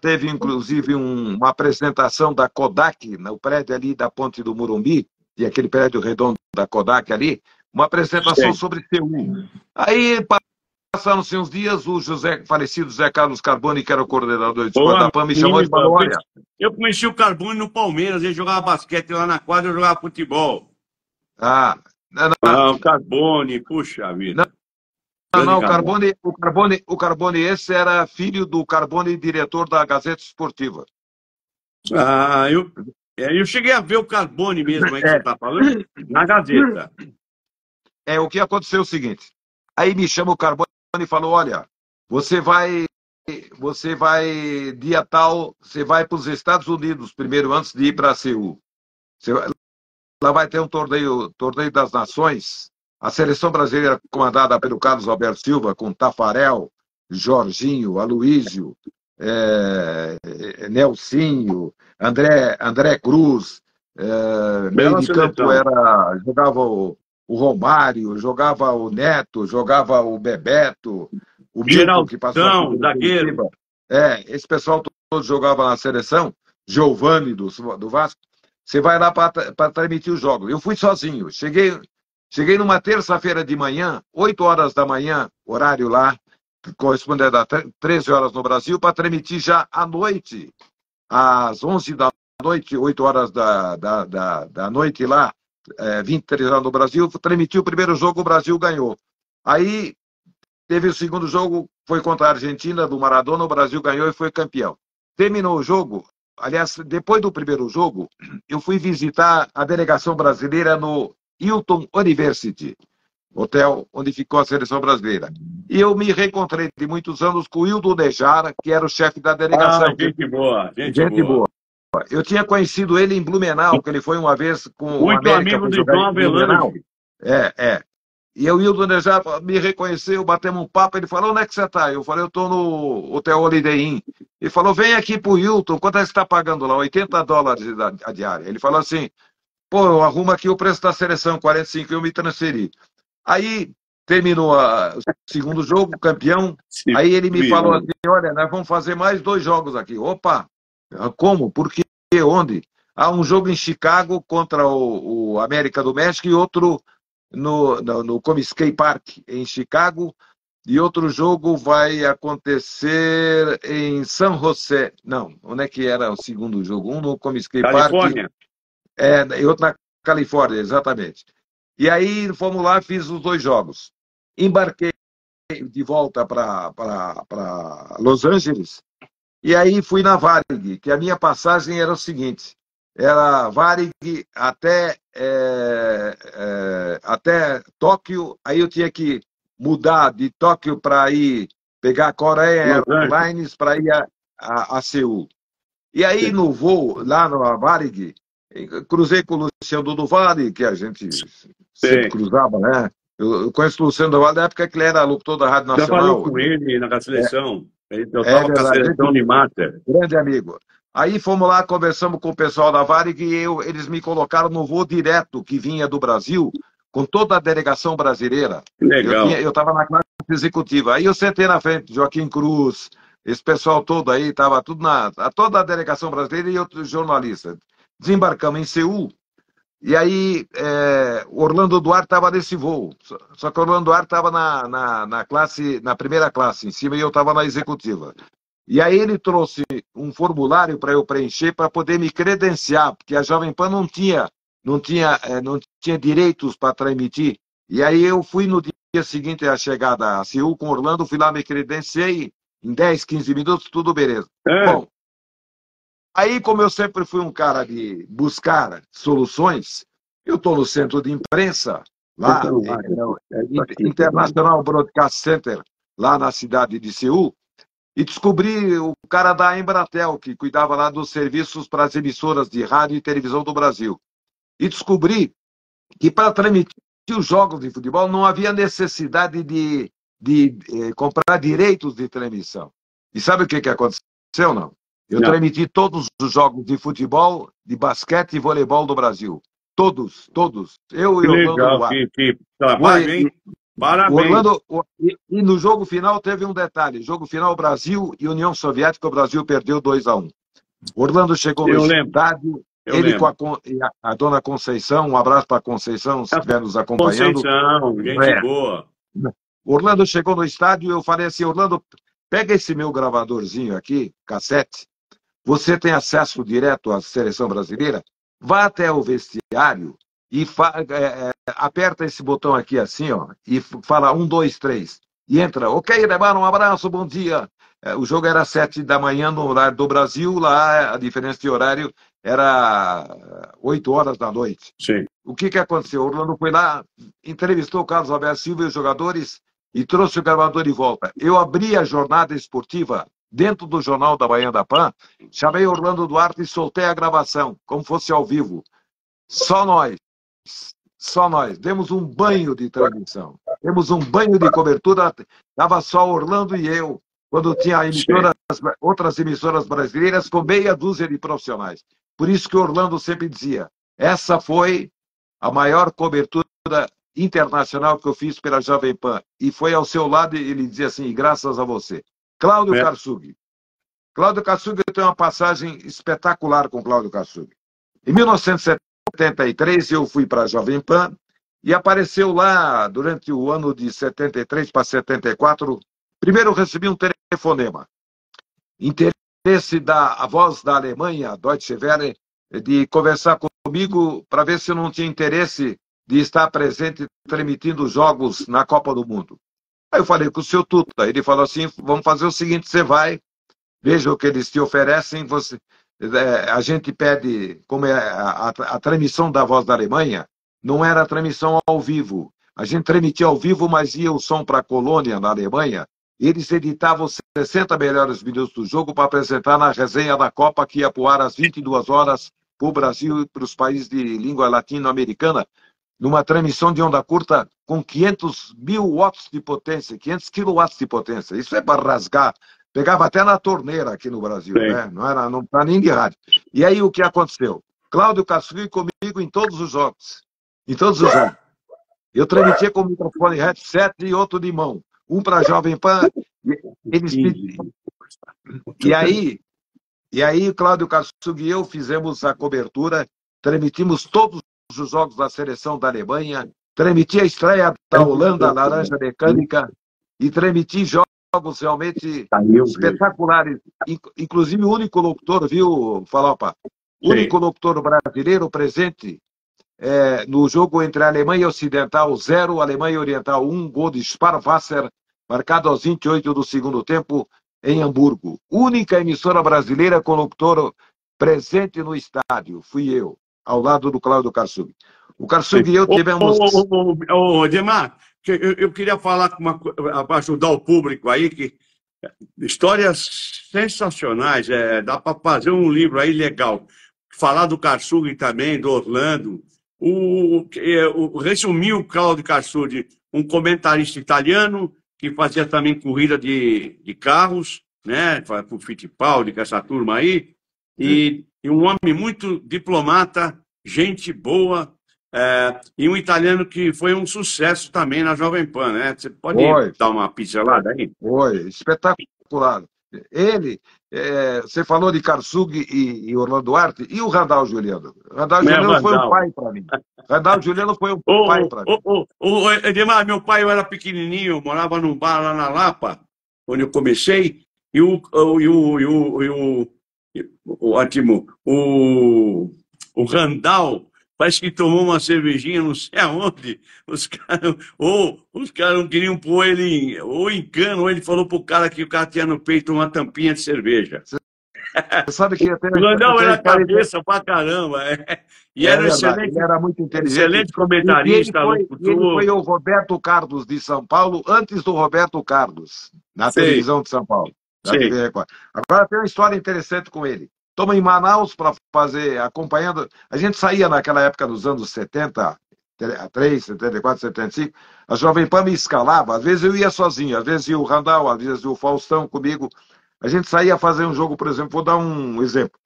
S1: teve inclusive uma apresentação da Kodak, no prédio ali da Ponte do Morumbi, e aquele prédio redondo da Kodak ali, uma apresentação sobre Seul. Aí passaram-se uns dias, o falecido José Carlos Carboni, que era o coordenador de esporte da PAN, me chamou e falou, olha...
S2: Eu conheci o Carboni no Palmeiras, ele jogava basquete lá na quadra, eu jogava futebol. O Carboni, puxa vida.
S1: Não, o Carboni, esse era filho do Carboni, diretor da Gazeta Esportiva.
S2: Eu cheguei a ver o Carboni mesmo, aí que você está falando, na Gazeta.
S1: O que aconteceu é o seguinte, aí me chama o Carboni e falou, olha, você vai dia tal, você vai para os Estados Unidos primeiro, antes de ir para Seul. Lá vai ter um torneio das nações. A seleção brasileira comandada pelo Carlos Alberto Silva, com Tafarel, Jorginho, Aloísio, Nelsinho, André Cruz, meio de campo jogava o Romário, jogava o Neto, jogava o Bebeto, o Milton, que passou
S2: zagueiro.
S1: Esse pessoal todo jogava na seleção, Giovani do Vasco. Você vai lá para transmitir os jogos. Eu fui sozinho, cheguei numa terça-feira de manhã, 8 horas da manhã, horário lá, correspondendo a 13 horas no Brasil, para transmitir já à noite, às 11 da noite, 8 horas da noite lá, 23 horas no Brasil, transmitiu o primeiro jogo, o Brasil ganhou. Aí teve o segundo jogo, foi contra a Argentina, do Maradona, o Brasil ganhou e foi campeão. Terminou o jogo, aliás, depois do primeiro jogo, eu fui visitar a delegação brasileira no Hilton University, hotel onde ficou a seleção brasileira. E eu me reencontrei de muitos anos com o Hildo Nejar, que era o chefe da delegação.
S2: Gente boa.
S1: Eu tinha conhecido ele em Blumenau, que ele foi uma vez com o
S2: América. Muito amigo do João Avelange.
S1: E o Hildo Nejar me reconheceu, batemos um papo, ele falou, onde é que você está? Eu falei, eu estou no Hotel Holiday Inn. Ele falou, vem aqui para o Hilton, quanto é que você está pagando lá? $80 a diária. Ele falou assim, pô, eu arrumo aqui o preço da seleção, 45, eu me transferi. Aí terminou o segundo jogo, campeão. Aí ele me falou assim, olha, nós vamos fazer mais 2 jogos aqui. Opa, como? Por quê? Onde? Um jogo em Chicago contra o América do México e outro no Comiskey Park, em Chicago. E outro jogo vai acontecer em San José. Não, onde é que era o segundo jogo? Um no Comiskey Park. E outro na Califórnia, exatamente. E aí fomos lá, fiz os 2 jogos. Embarquei de volta para Los Angeles, e aí fui na Varig, que a minha passagem era o seguinte, era Varig até Tóquio, aí eu tinha que mudar de Tóquio para ir pegar a Korean Airlines para ir a Seul. E aí no voo, lá na Varig, cruzei com o Luciano do Vale, que a gente sempre cruzava, né? Eu conheço o Luciano do Vale da época que ele era locutor da Rádio Nacional.
S2: Já falou com ele na seleção. Eu estava com a seleção de Mater.
S1: Grande amigo. Aí fomos lá, conversamos com o pessoal da Varig e eles me colocaram no voo direto que vinha do Brasil com toda a delegação brasileira.
S2: Legal.
S1: Eu estava na classe executiva. Aí eu sentei na frente, Joaquim Cruz, esse pessoal todo aí, estava tudo toda a delegação brasileira e outros jornalistas. Desembarcamos em Seul, e aí Orlando Duarte estava nesse voo. Só que Orlando Duarte estava na primeira classe, em cima, e eu estava na executiva. E aí ele trouxe um formulário para eu preencher para poder me credenciar, porque a Jovem Pan não tinha direitos para transmitir. E aí eu fui no dia seguinte à chegada a Seul com Orlando, fui lá, me credenciei, em 10, 15 minutos, tudo beleza. Bom, aí como eu sempre fui um cara de buscar soluções, eu estou no centro de imprensa, lá, International Broadcast Center, lá na cidade de Seul, e descobri o cara da Embratel, que cuidava lá dos serviços para as emissoras de rádio e televisão do Brasil. E descobri que para transmitir os jogos de futebol não havia necessidade de comprar direitos de transmissão. E sabe o que aconteceu, não? Eu transmiti todos os jogos de futebol, de basquete e voleibol do Brasil. Todos. Eu e Orlando Duarte.
S2: Que trabalho, hein? Parabéns.
S1: E no jogo final teve um detalhe. Jogo final, Brasil e União Soviética, o Brasil perdeu 2-1. Orlando chegou no estádio, ele com a dona Conceição, um abraço para a Conceição, se estiver nos acompanhando.
S2: Conceição, gente boa.
S1: Orlando chegou no estádio e eu falei assim, Orlando, pega esse meu gravadorzinho aqui, cassete, você tem acesso direto à seleção brasileira, vá até o vestiário e aperta esse botão aqui assim, ó, e fala 1, 2, 3. E entra, ok, Neymar, um abraço, bom dia. O jogo era 7 da manhã no horário do Brasil, lá a diferença de horário era 8 horas da noite.
S2: Sim.
S1: O que aconteceu? O Orlando foi lá, entrevistou o Carlos Alberto Silva e os jogadores e trouxe o gravador de volta. Eu abri a jornada esportiva dentro do Jornal da Manhã da Pan, chamei Orlando Duarte e soltei a gravação, como fosse ao vivo. Só nós, demos um banho de transmissão, demos um banho de cobertura, estava só Orlando e eu, quando tinha outras emissoras brasileiras com meia dúzia de profissionais. Por isso que Orlando sempre dizia, essa foi a maior cobertura internacional que eu fiz pela Jovem Pan. E foi ao seu lado, e ele dizia assim, graças a você. Cláudio Karsug. Cláudio Karsug tem uma passagem espetacular com Cláudio Karsug. Em 1973, eu fui para a Jovem Pan e apareceu lá, durante o ano de 73 para 74, primeiro eu recebi um telefonema. Interesse da Voz da Alemanha, Deutsche Welle, de conversar comigo para ver se eu não tinha interesse de estar presente transmitindo jogos na Copa do Mundo. Aí eu falei com o seu Tuta, ele falou assim, vamos fazer o seguinte, você vai, veja o que eles te oferecem, a gente pede, como é a transmissão da Voz da Alemanha, não era a transmissão ao vivo, a gente transmitia ao vivo, mas ia o som para a Colônia, na Alemanha, e eles editavam os 60 melhores minutos do jogo para apresentar na resenha da Copa, que ia para o ar às 22 horas para o Brasil e para os países de língua latino-americana, numa transmissão de onda curta com 500 mil watts de potência, 500 quilowatts de potência. Isso é para rasgar. Pegava até na torneira aqui no Brasil, né? Não está nem de rádio. E aí o que aconteceu? Cláudio Karsug comigo em todos os jogos. Em todos os jogos. Eu transmitia com o microfone headset e outro de mão. Um para a Jovem Pan. E aí o Cláudio Karsug e eu fizemos a cobertura, transmitimos todos os jogos da seleção da Alemanha, transmiti a estreia da Holanda, Laranja Mecânica, e transmiti jogos realmente espetaculares. Inclusive o único locutor, viu, Falopa? O único locutor brasileiro presente no jogo entre a Alemanha Ocidental 0, Alemanha Oriental 1, gol de Sparwasser, marcado aos 28 do segundo tempo, em Hamburgo. Única emissora brasileira com locutor presente no estádio, fui eu, ao lado do Cláudio Karsug. O Karsug e eu tivemos...
S2: Demar, eu queria falar para ajudar o público aí, que histórias sensacionais, dá para fazer um livro aí legal. Falar do Karsug também, do Orlando. Resumiu o Cláudio Karsug, um comentarista italiano, que fazia também corrida de carros, né, para o Fittipaldi, com essa turma aí, e um homem muito diplomata, gente boa, e um italiano que foi um sucesso também na Jovem Pan, né? Você pode
S1: Foi,
S2: dar uma pincelada aí?
S1: foi, espetacular. Ele, você falou de Karsug e Orlando Duarte, e o Randall Juliano? Randall
S2: Meu
S1: Juliano foi um
S2: Vandal.
S1: pai para mim. Randall Juliano foi um pai
S2: Ô,
S1: para mim.
S2: Edmar, meu pai, eu era pequenininho, eu morava num bar lá na Lapa, onde eu comecei, e o Randall parece que tomou uma cervejinha, não sei aonde, os caras não queriam pôr ele ou em cano, ou ele falou pro cara que o cara tinha no peito uma tampinha de cerveja.
S1: Você sabe que
S2: O Randall era
S1: história
S2: cabeça pra caramba, e
S1: é
S2: era um
S1: verdade,
S2: excelente,
S1: ele era muito inteligente.
S2: excelente comentarista,
S1: E ele foi
S2: locutor.
S1: o Roberto Carlos de São Paulo antes do Roberto Carlos, na
S2: Sei,
S1: televisão de São Paulo, da
S2: sei.
S1: TV Record. Agora tem uma história interessante com ele. Estamos em Manaus para fazer, acompanhando. A gente saía naquela época, nos anos 73, 74, 75. A Jovem Pan me escalava. Às vezes eu ia sozinho, às vezes ia o Randall, às vezes ia o Faustão comigo. A gente saía fazer um jogo, por exemplo, vou dar um exemplo.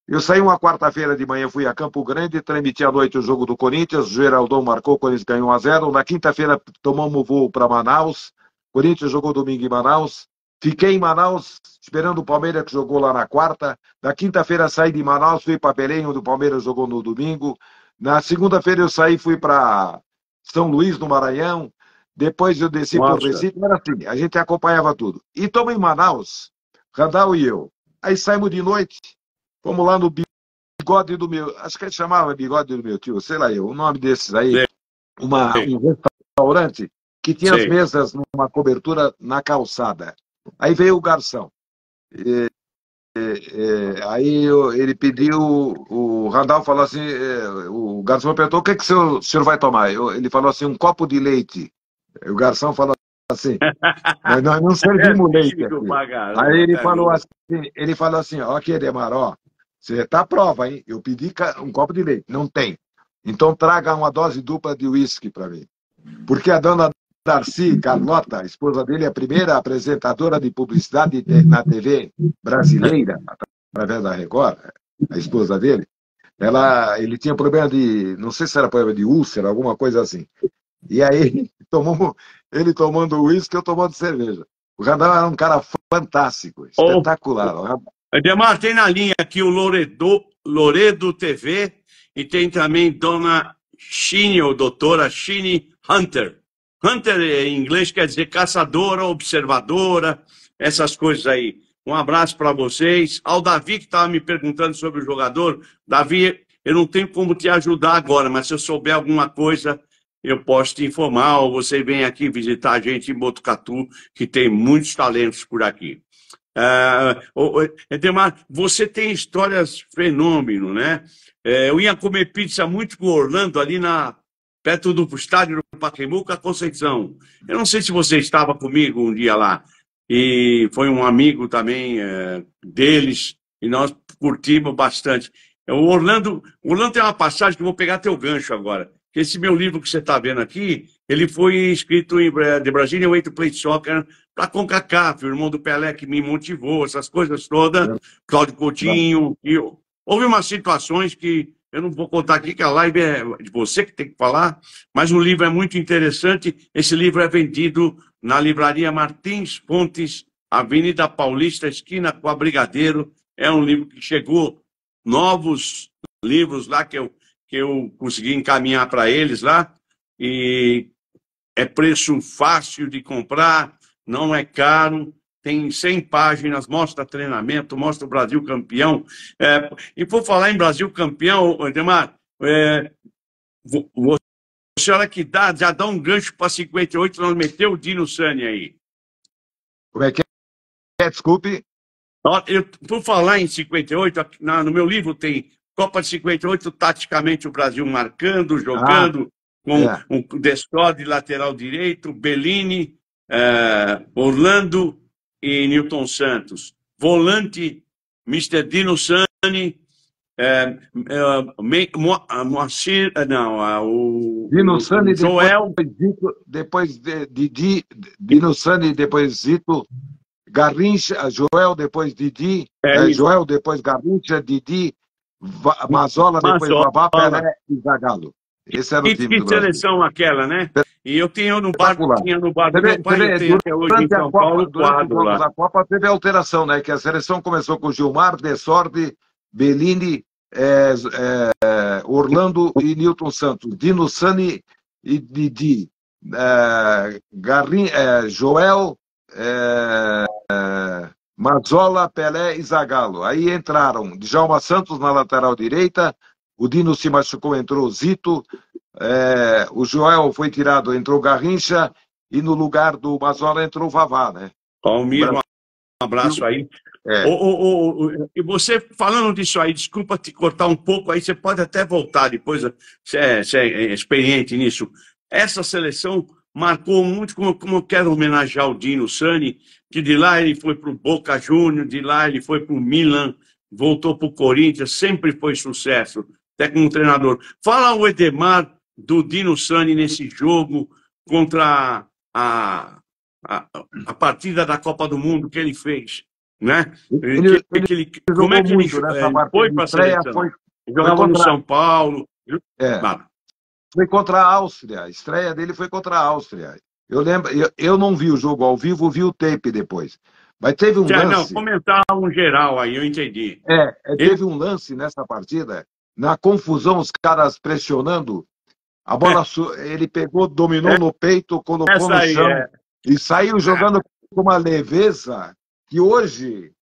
S1: Eu saí uma quarta-feira de manhã, fui a Campo Grande, transmiti à noite o jogo do Corinthians, o Geraldão marcou, o Corinthians ganhou 1-0. Na quinta-feira tomamos voo para Manaus, o Corinthians jogou domingo em Manaus. Fiquei em Manaus esperando o Palmeiras, que jogou lá na quarta. Na quinta-feira saí de Manaus, fui para Belém, onde o Palmeiras jogou no domingo. Na segunda-feira eu saí, fui para São Luís, no Maranhão. Depois eu desci por
S2: Nossa.
S1: Recife. Era assim, a gente acompanhava tudo. E estamos em Manaus, Randall e eu. Aí saímos de noite, fomos lá no Bigode do meu... Acho que ele chamava Bigode do meu tio, sei lá eu, o nome desses aí.
S2: Sei,
S1: Um restaurante que tinha as
S2: sei.
S1: mesas numa cobertura na calçada. Aí veio o garçom. Aí ele pediu, o Randall falou assim, o garçom perguntou, o que, que o senhor vai tomar? Ele falou assim, um copo de leite. O garçom falou assim, mas nós não servimos leite
S2: Tímido
S1: aqui.
S2: pra
S1: Aí
S2: caramba,
S1: ele falou assim, ó, aqui, Edemar, ó, você tá à prova, hein? Eu pedi um copo de leite, não tem. Então traga uma dose dupla de uísque para mim. Porque a dona Darcy Carlota, a esposa dele, é a primeira apresentadora de publicidade na TV brasileira, através da Record, a esposa dele. Ele tinha problema de, não sei se era problema de úlcera, alguma coisa assim. E aí, ele tomando uísque, eu tomando cerveja. O Randall era um cara fantástico, espetacular.
S2: Edemar, tem na linha aqui o Loredo TV e tem também Dona Shine, ou doutora Shine Hunter. Hunter em inglês quer dizer caçadora, observadora, essas coisas aí. Um abraço para vocês. Ao Davi, que estava me perguntando sobre o jogador. Davi, eu não tenho como te ajudar agora, mas se eu souber alguma coisa, eu posso te informar, ou você vem aqui visitar a gente em Botucatu, que tem muitos talentos por aqui. Edemar, você tem histórias fenômeno, né? Eu ia comer pizza muito com o Orlando, ali perto do estádio do Pacaembu, com a Conceição. Eu não sei se você estava comigo um dia lá, e foi um amigo também deles, e nós curtimos bastante. O Orlando tem uma passagem que eu vou pegar teu gancho agora. Esse meu livro que você está vendo aqui, ele foi escrito em The Brazilian Way to Play Soccer para a CONCACAF, o irmão do Pelé que me motivou, essas coisas todas, Cláudio Coutinho. Houve umas situações que eu não vou contar aqui, que a live é de você que tem que falar, mas o livro é muito interessante. Esse livro é vendido na livraria Martins Fontes, Avenida Paulista, esquina com a Brigadeiro. É um livro que chegou, novos livros lá que eu consegui encaminhar para eles lá, e é preço fácil de comprar, não é caro, tem 100 páginas, mostra treinamento, mostra o Brasil campeão. E por falar em Brasil campeão, Edemar, você olha que já dá um gancho para 58, nós meteu o Dino Sani aí.
S1: Como é que é? Desculpe.
S2: Por falar em 58, no meu livro tem Copa de 58, taticamente o Brasil marcando, jogando, com um Descó de lateral direito, Bellini, Orlando e Newton Santos. Volante, Mr. Dino Sani, Moacir, o
S1: Dino Sani,
S2: Joel.
S1: Depois Didi, Dino Sani, depois Zito, Garrincha, Joel, depois Didi, Joel, depois Garrincha, Didi, Mazola, depois Vavá, Pelé e Zagallo. Esse era o time
S2: Que
S1: do Brasil.
S2: seleção aquela, né? E eu tinha no bar
S1: Espetacular.
S2: do meu pai, eu tenho até hoje em São Paulo, o
S1: Durante os
S2: quadro
S1: jogos
S2: lá.
S1: da Copa teve alteração, né? Que a seleção começou com Gilmar, Dessorte, Bellini, Orlando e Nilton Santos, Dino Sani e Didi, Joel, Mazzola, Pelé e Zagallo. Aí entraram Djalma Santos na lateral direita, o Dino se machucou, entrou o Zito, o Joel foi tirado, entrou Garrincha, e no lugar do Mazzola entrou o Vavá, né?
S2: Palmiro, um abraço aí. E você, falando disso aí, desculpa te cortar um pouco, aí você pode até voltar depois, você é experiente nisso. Essa seleção marcou muito, como eu quero homenagear o Dino Sani, que de lá ele foi para o Boca Juniors, de lá ele foi para o Milan, voltou para o Corinthians, sempre foi sucesso, até como treinador. Fala o Edemar do Dino Sani nesse jogo contra a partida da Copa do Mundo que ele fez, né? Como é que ele foi para a seleção? Jogava no São Paulo.
S1: Foi contra a Áustria. A estreia dele foi contra a Áustria. Eu lembro, eu não vi o jogo ao vivo, vi o tape depois. Mas teve um lance.
S2: Não, comentar um geral aí, eu entendi.
S1: Teve um lance nessa partida, na confusão, os caras pressionando. A bola, ele pegou, dominou no peito, colocou no chão e saiu jogando com uma leveza que hoje,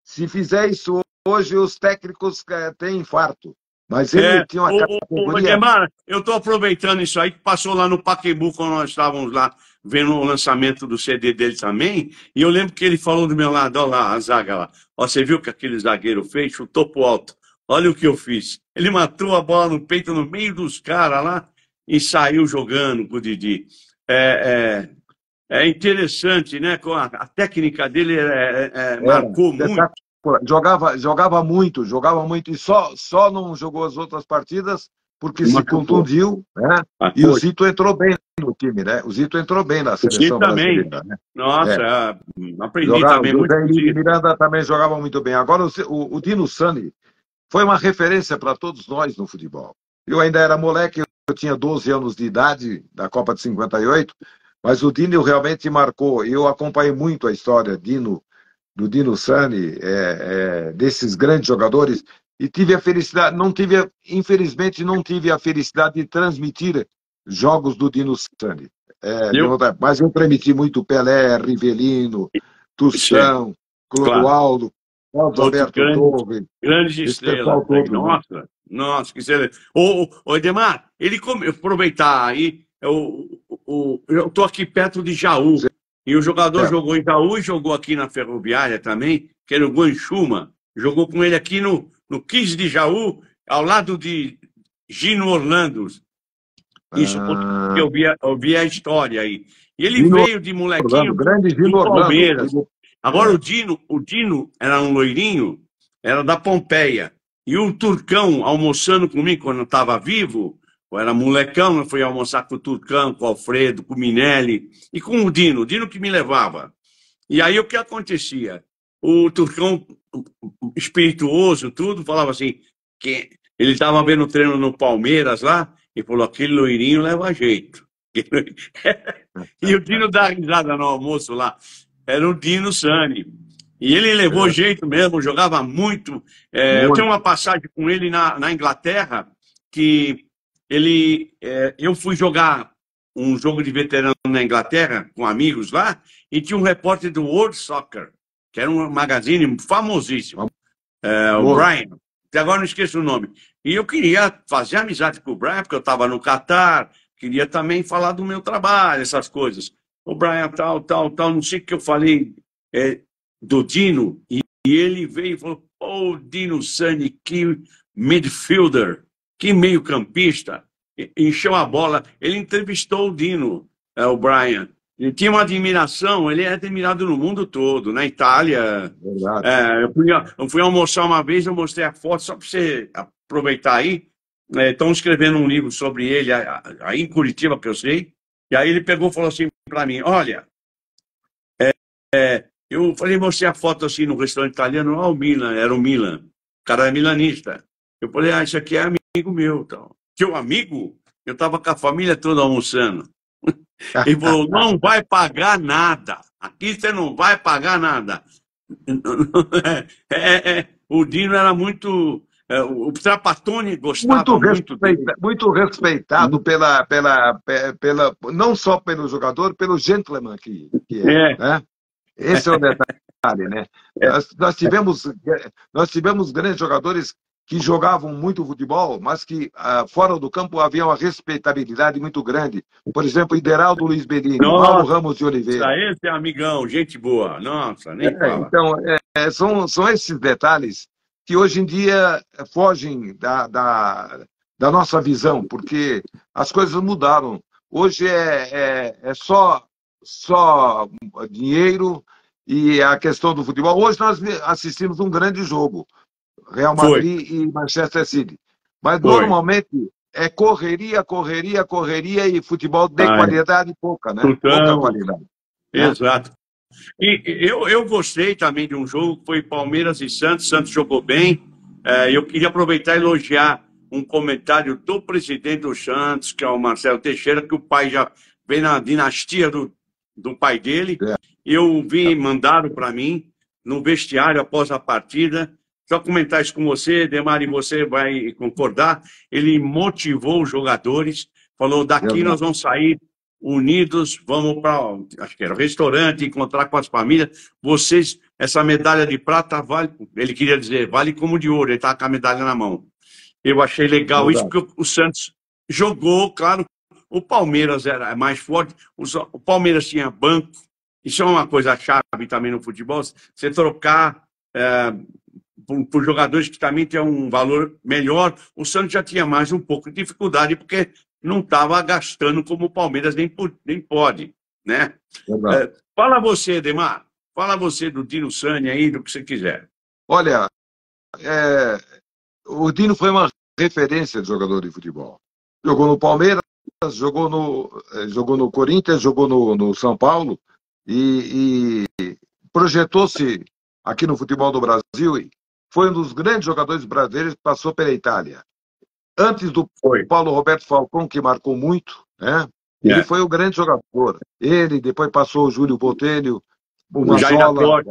S1: se fizer isso hoje, os técnicos têm infarto. Mas ele tinha uma categoria...
S2: Edemar, eu estou aproveitando isso aí, que passou lá no Pacaembu, quando nós estávamos lá vendo o lançamento do CD dele também, e eu lembro que ele falou do meu lado, olha lá, a zaga lá, você viu que aquele zagueiro fez? Chutou pro alto. Olha o que eu fiz. Ele matou a bola no peito, no meio dos caras lá, e saiu jogando com o Didi. É interessante, né? A técnica dele marcou muito.
S1: Jogava muito, e só não jogou as outras partidas porque se contundiu, né? E o Zito entrou bem no time, né? O Zito entrou bem na seleção brasileira, né?
S2: Nossa, aprendi também muito.
S1: O Miranda também jogava muito bem. Agora, o Dino Sani foi uma referência para todos nós no futebol. Eu ainda era moleque, eu tinha 12 anos de idade, da Copa de 58, mas o Dino realmente marcou. Eu acompanhei muito a história do Dino Sani, desses grandes jogadores, e tive a felicidade, infelizmente não tive a felicidade de transmitir jogos do Dino Sani. Mas eu transmiti muito Pelé, Rivelino, Tostão, Clodoaldo, Carlos Alberto Torres.
S2: Grandes estrelas. Nossa, que excelente. Edemar, aproveitar aí, eu estou aqui perto de Jaú. E o jogador jogou em Jaú e jogou aqui na Ferroviária também, que era o Guanchuma. Jogou com ele aqui no 15 de Jaú, ao lado de Gino Orlando. Isso porque eu vi a história aí. E ele veio de molequinho do Palmeiras. Agora o Dino era um loirinho, era da Pompeia. E o Turcão, almoçando comigo quando eu estava vivo, eu era molecão, eu fui almoçar com o Turcão, com o Alfredo, com o Minelli e com o Dino que me levava. E aí o que acontecia? O Turcão, espirituoso, tudo, falava assim, que ele estava vendo o treino no Palmeiras lá, e falou, aquele loirinho leva jeito. E o Dino dá risada no almoço lá. Era o Dino Sani. E ele levou jeito mesmo, jogava muito. Eu tenho uma passagem com ele na Inglaterra, que eu fui jogar um jogo de veterano na Inglaterra, com amigos lá, e tinha um repórter do World Soccer, que era um magazine famosíssimo, o Brian, até agora não esqueço o nome. E eu queria fazer amizade com o Brian, porque eu estava no Catar, queria também falar do meu trabalho, essas coisas. O Brian, tal, não sei o que eu falei do Dino, e ele veio e falou, Dino Sani, que midfielder, que meio-campista, encheu a bola. Ele entrevistou o Dino, o Brian. Ele tinha uma admiração, ele é admirado no mundo todo, na Itália. Eu fui almoçar uma vez, eu mostrei a foto, só para você aproveitar aí. Estão escrevendo um livro sobre ele, aí em Curitiba, que eu sei. E aí ele pegou e falou assim para mim, olha, eu falei, mostrei a foto assim no restaurante italiano, o Milan, era o Milan. O cara é milanista. Eu falei, isso aqui é amigo meu. Então. Teu amigo? eu estava com a família toda almoçando. Ele falou, não vai pagar nada. Aqui você não vai pagar nada. O Dino era muito... o Trapattoni gostava muito dele.
S1: Muito respeitado não só pelo jogador, pelo gentleman que é. Né? Esse é o detalhe, né? Nós tivemos grandes jogadores que jogavam muito futebol, mas que fora do campo havia uma respeitabilidade muito grande. Por exemplo, Ideraldo Luiz Bellini, Mauro Ramos de Oliveira.
S2: Esse é amigão, gente boa. Nossa, nem fala.
S1: Então, são esses detalhes que hoje em dia fogem da nossa visão, porque as coisas mudaram. Hoje é só dinheiro e a questão do futebol. Hoje nós assistimos um grande jogo, Real Madrid e Manchester City. Mas normalmente é correria e futebol de qualidade pouca, né? Pouca qualidade.
S2: Exato. E eu gostei também de um jogo que foi Palmeiras e Santos. Santos jogou bem. Eu queria aproveitar e elogiar um comentário do presidente do Santos, que é o Marcelo Teixeira, que o pai já vem na dinastia do pai dele. Eu vi, mandaram para mim, no vestiário após a partida. Só comentar isso com você, Demar, e você vai concordar. Ele motivou os jogadores, falou, daqui nós vamos sair unidos, vamos para, acho que era restaurante, encontrar com as famílias. Vocês, essa medalha de prata vale, ele queria dizer, vale como de ouro, ele estava com a medalha na mão. Eu achei legal isso, porque o Santos jogou, claro, o Palmeiras era mais forte, o Palmeiras tinha banco, isso é uma coisa chave também no futebol, você trocar por jogadores que também têm um valor melhor. O Santos já tinha mais um pouco de dificuldade, porque não estava gastando como o Palmeiras nem pode, né? Fala você, Demar. Fala você do Dino Sani aí, do que você quiser.
S1: Olha, o Dino foi uma referência de jogador de futebol. Jogou no Palmeiras, jogou no Corinthians, jogou no São Paulo e projetou-se aqui no futebol do Brasil e foi um dos grandes jogadores brasileiros que passou pela Itália. Antes do Paulo Roberto Falcão, que marcou muito, né? Ele foi o grande jogador. Ele, depois passou o Júlio Botelho, o Mazzola,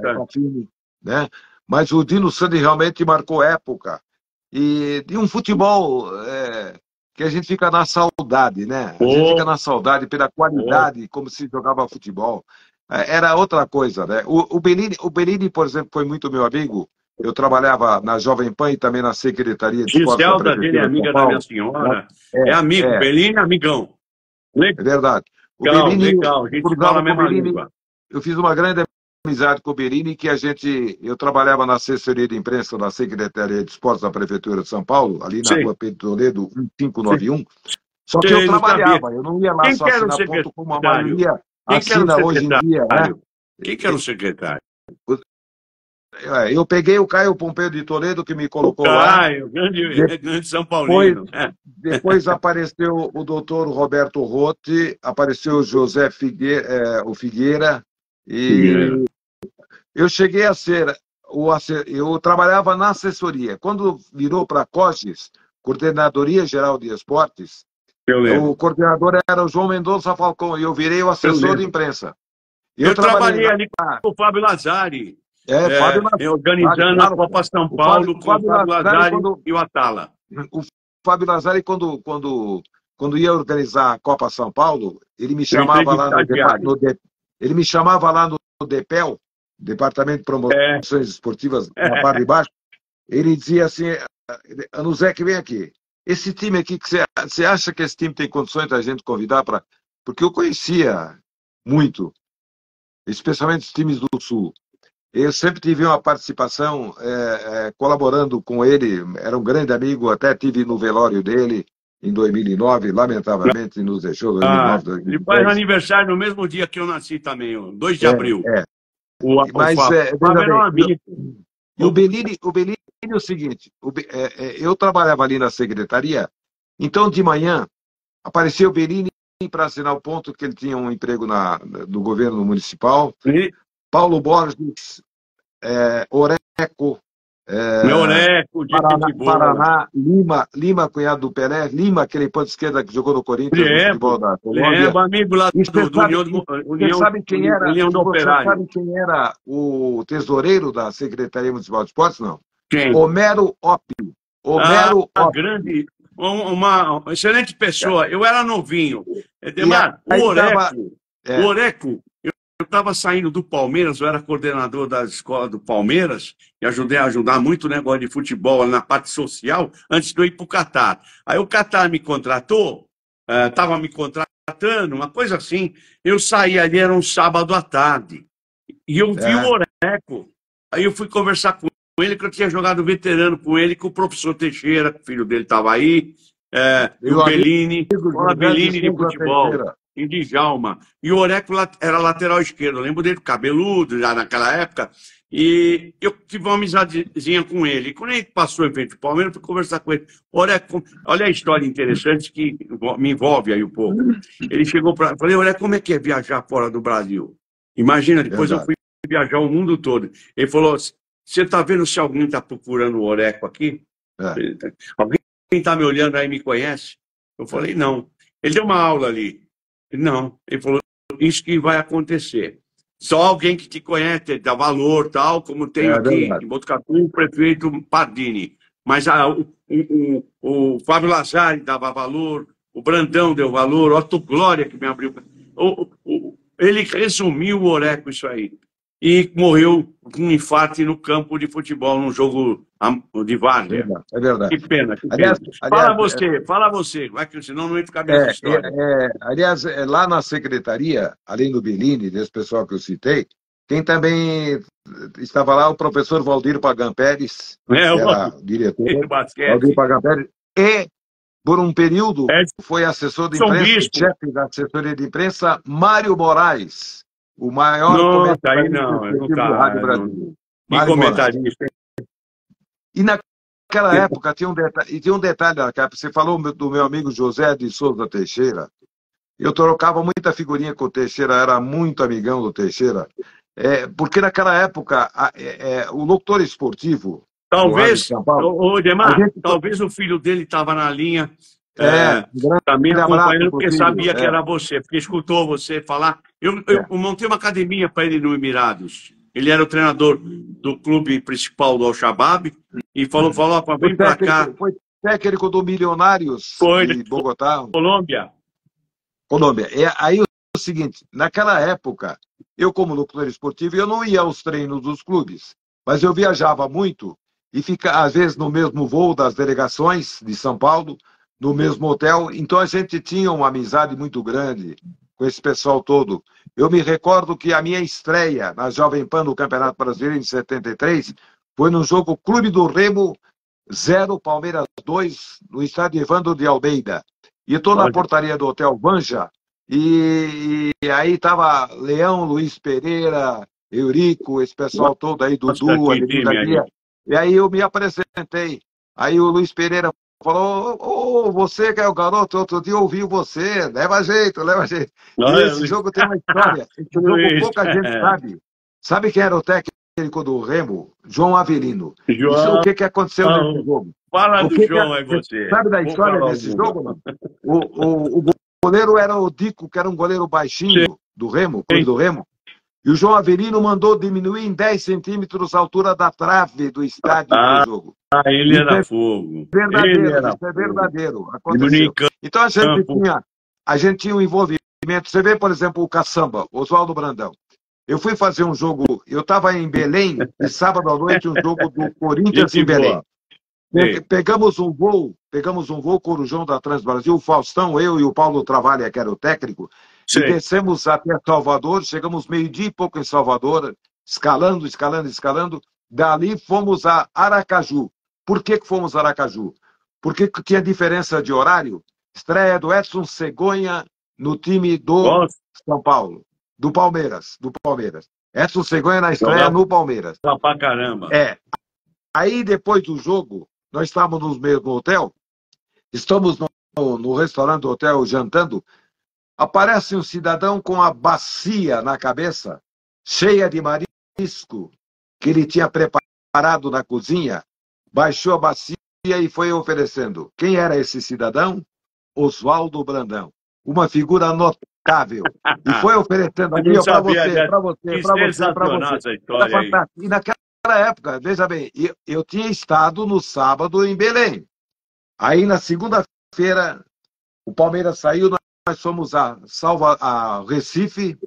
S1: né? Mas o Dino Sani realmente marcou época. E de um futebol que a gente fica na saudade, né? A gente fica na saudade pela qualidade como se jogava futebol. Era outra coisa, né? O Bellini, por exemplo, foi muito meu amigo. Eu trabalhava na Jovem Pan e também na Secretaria de Esportes da Prefeitura
S2: dele é amiga da minha senhora. É amigo, Bellini é amigão.
S1: É verdade.
S2: Legal, a gente fala a mesma língua.
S1: Eu fiz uma grande amizade com o Bellini, que eu trabalhava na assessoria de imprensa da Secretaria de Esportes da Prefeitura de São Paulo, ali na rua Pedro Toledo, 1591. Só que eu trabalhava, eu não ia lá só assinar ponto como a maioria assina hoje em dia. Né?
S2: Quem que era o secretário?
S1: Eu peguei o Caio Pompeu de Toledo, que me colocou lá.
S2: Grande São Paulino.
S1: Depois apareceu o doutor Roberto Rotti, apareceu o José Figueira. E eu cheguei a ser... Eu trabalhava na assessoria. Quando virou para a COGES, Coordenadoria Geral de Esportes, o coordenador era o João Mendonça Falcão, e eu virei o assessor de imprensa.
S2: Eu trabalhei ali com o Fábio Lazzari. Organizando a Copa São Paulo com o Fábio Lazzari e o Atala.
S1: O Fábio Lazzari, quando ia organizar a Copa São Paulo, ele me chamava lá no DEPEL, Departamento de Promoções Esportivas, na parte de baixo. Ele dizia assim, Anuzek, vem aqui. Esse time aqui, que você acha que esse time tem condições da gente convidar para... Porque eu conhecia muito, especialmente os times do Sul. Eu sempre tive uma participação colaborando com ele, era um grande amigo, até tive no velório dele em 2009, lamentavelmente nos deixou em 2009, 2010.
S2: Ele faz aniversário no mesmo dia que eu nasci também, 2 de abril.
S1: Mas o Bellini é o seguinte, eu trabalhava ali na secretaria, então de manhã apareceu o Bellini para assinar o ponto que ele tinha um emprego no governo municipal. Paulo Borges, Oreco,
S2: Oreco, de
S1: Paraná,
S2: futebol.
S1: Lima, cunhado do Pelé, Lima, aquele ponto esquerda que jogou no Corinthians, no futebol
S2: Lembro,
S1: da Colômbia.
S2: lembro, amigo lá
S1: E
S2: do União do
S1: você
S2: Operário.
S1: sabe quem era o tesoureiro da Secretaria Municipal de Esportes, não?
S2: Quem?
S1: Homero Oppi. Homero Oppi.
S2: Grande, uma excelente pessoa. Eu era novinho.
S1: E
S2: Edemar,
S1: aí dava...
S2: o Oreco, eu estava saindo do Palmeiras, eu era coordenador da escola do Palmeiras, e ajudei a ajudar muito o negócio de futebol na parte social, antes de eu ir para o Catar. Aí o Catar me contratou, estava me contratando, uma coisa assim. Eu saí ali, era um sábado à tarde, e eu vi o Oreco. Aí eu fui conversar com ele, que eu tinha jogado veterano com ele, com o professor Teixeira, que o filho dele estava aí, e o Bellini, o Bellini de futebol, e Djalma. E o Oreco era lateral esquerdo, eu lembro dele, cabeludo já naquela época, e eu tive uma amizadezinha com ele. E quando ele passou em frente ao Palmeiras, eu fui conversar com ele. Oreco, olha a história interessante que me envolve aí um pouco. Ele chegou para mim, eu falei, Oreco, como é que é viajar fora do Brasil? Imagina, depois eu fui viajar o mundo todo. Ele falou, você está vendo se alguém está procurando o Oreco aqui? Alguém está me olhando aí e me conhece? Eu falei, não. Ele deu uma aula ali. Não. Ele falou, isso que vai acontecer. Só alguém que te conhece, dá valor, tal, como tem aqui em Botucatu, o prefeito Pardini. Mas o Fábio Lazari dava valor, o Brandão deu valor, o Otto Glória que me abriu. Ele resumiu o Oreco isso aí. E morreu com um infarto no campo de futebol, num jogo de várzea.
S1: É verdade.
S2: Que pena, que
S1: aliás,
S2: pena. Fala você, vai que senão não entra cabeça história.
S1: Aliás, lá na secretaria, além do Bellini, desse pessoal que eu citei, quem também estava lá, o professor Valdir Pagan Pérez, que era diretor do basquete. Valdir Pagan Pérez, e, por um período, foi assessor de imprensa, chefe da assessoria de imprensa, Mário Moraes. O maior comentarista do Rádio Brasil.
S2: Que comentarista.
S1: E naquela época, tinha um detalhe naquela época. Você falou do meu amigo José de Souza Teixeira. Eu trocava muita figurinha com o Teixeira, era muito amigão do Teixeira. Porque naquela época, o locutor esportivo...
S2: Talvez, talvez o filho dele estava na linha... também acompanhando, porque sabia que era você, porque escutou você falar. Eu montei uma academia para ele no Emirados. Ele era o treinador do clube principal do Al-Shabaab e falou vem para cá.
S1: Foi técnico do Milionários de Bogotá.
S2: Colômbia.
S1: Aí o seguinte, naquela época, eu como locutor esportivo, eu não ia aos treinos dos clubes, mas eu viajava muito e ficava, às vezes, no mesmo voo das delegações de São Paulo, no mesmo hotel, então a gente tinha uma amizade muito grande com esse pessoal todo. Eu me recordo que a minha estreia na Jovem Pan no Campeonato Brasileiro em 73 foi no jogo Clube do Remo 0, Palmeiras 2, no estádio Evandro de Almeida. E estou na portaria do Hotel Vanja, e aí estava Leão, Luiz Pereira, Eurico, esse pessoal todo aí, Dudu, Ademir. E aí eu me apresentei. Aí o Luiz Pereira falou, você que é o garoto, outro dia ouviu você, leva jeito. E esse jogo tem uma história, esse jogo pouca gente sabe. Sabe quem era o técnico do Remo? João Avelino. O que aconteceu nesse jogo?
S2: Fala do João aí você.
S1: Sabe da história desse jogo, não? O goleiro era o Dico, que era um goleiro baixinho do Remo, do Remo. E o João Avelino mandou diminuir em 10 centímetros a altura da trave do estádio do jogo.
S2: Ele era fogo.
S1: Isso é verdadeiro. Aconteceu. Então a gente tinha um envolvimento. Você vê, por exemplo, o Caçamba, Oswaldo Brandão. Eu fui fazer um jogo, eu estava em Belém, e sábado à noite, um jogo do Corinthians em Belém. Pegamos um voo, Corujão da Transbrasil, o Faustão, eu e o Paulo Travalha, que era o técnico, e descemos até Salvador, chegamos meio-dia e pouco em Salvador, escalando. Dali fomos a Aracaju. Por que fomos a Aracaju? Porque tinha diferença de horário. Estreia do Edson Cegonha no time do São Paulo, do Palmeiras. Edson Cegonha na estreia no Palmeiras.
S2: Pra caramba.
S1: Aí, depois do jogo, nós estávamos no mesmo hotel, estamos no restaurante do hotel jantando, aparece um cidadão com a bacia na cabeça, cheia de marisco, que ele tinha preparado parado na cozinha, baixou a bacia e foi oferecendo. Quem era esse cidadão? Oswaldo Brandão. Uma figura notável. E foi oferecendo
S2: Eu
S1: ali,
S2: não
S1: para
S2: sabia,
S1: você,
S2: né?
S1: para você,
S2: Que
S1: para você, para
S2: sensacional
S1: você.
S2: essa
S1: Era
S2: história aí.
S1: fantástico. E naquela época, veja bem, eu tinha estado no sábado em Belém. Aí na segunda-feira, o Palmeiras saiu, nós fomos a Recife,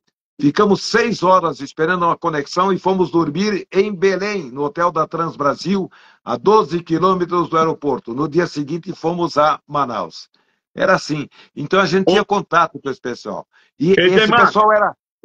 S1: ficamos 6 horas esperando uma conexão e fomos dormir em Belém, no hotel da Transbrasil, a 12 quilômetros do aeroporto. No dia seguinte, fomos a Manaus. Era assim. Então a gente tinha contato com esse pessoal. E
S2: Edemar,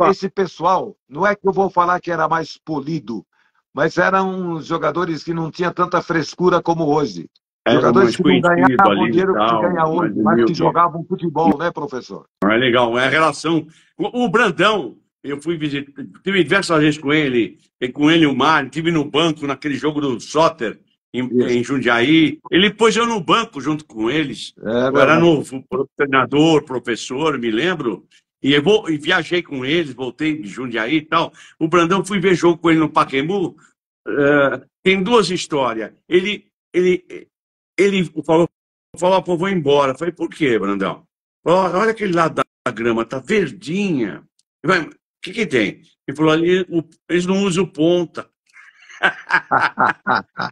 S1: esse pessoal, não é que eu vou falar que era mais polido, mas eram jogadores que não tinham tanta frescura como hoje.
S2: era
S1: Jogadores
S2: mais
S1: que não
S2: conhecido
S1: ganhavam o
S2: ali e
S1: dinheiro que se
S2: tal,
S1: ganha
S2: mais
S1: hoje, mas que
S2: humilde.
S1: jogavam futebol, né, professor?
S2: É legal, é a relação. O Brandão, eu fui visitar, tive diversas vezes com ele, e com ele e o Mário, tive no banco naquele jogo do Soter,
S1: Isso.
S2: em Jundiaí. Ele pôs eu no banco junto com eles.
S1: É
S2: Eu era
S1: verdade.
S2: novo, treinador, professor, me lembro. E viajei com eles, voltei de Jundiaí e tal. O Brandão, fui ver jogo com ele no Pacaembu. Tem duas histórias. Ele falou, pô, vou embora. Eu falei, por quê, Brandão? Olha aquele lado da grama, tá verdinha. O que tem? Ele falou, ali eles não usam ponta.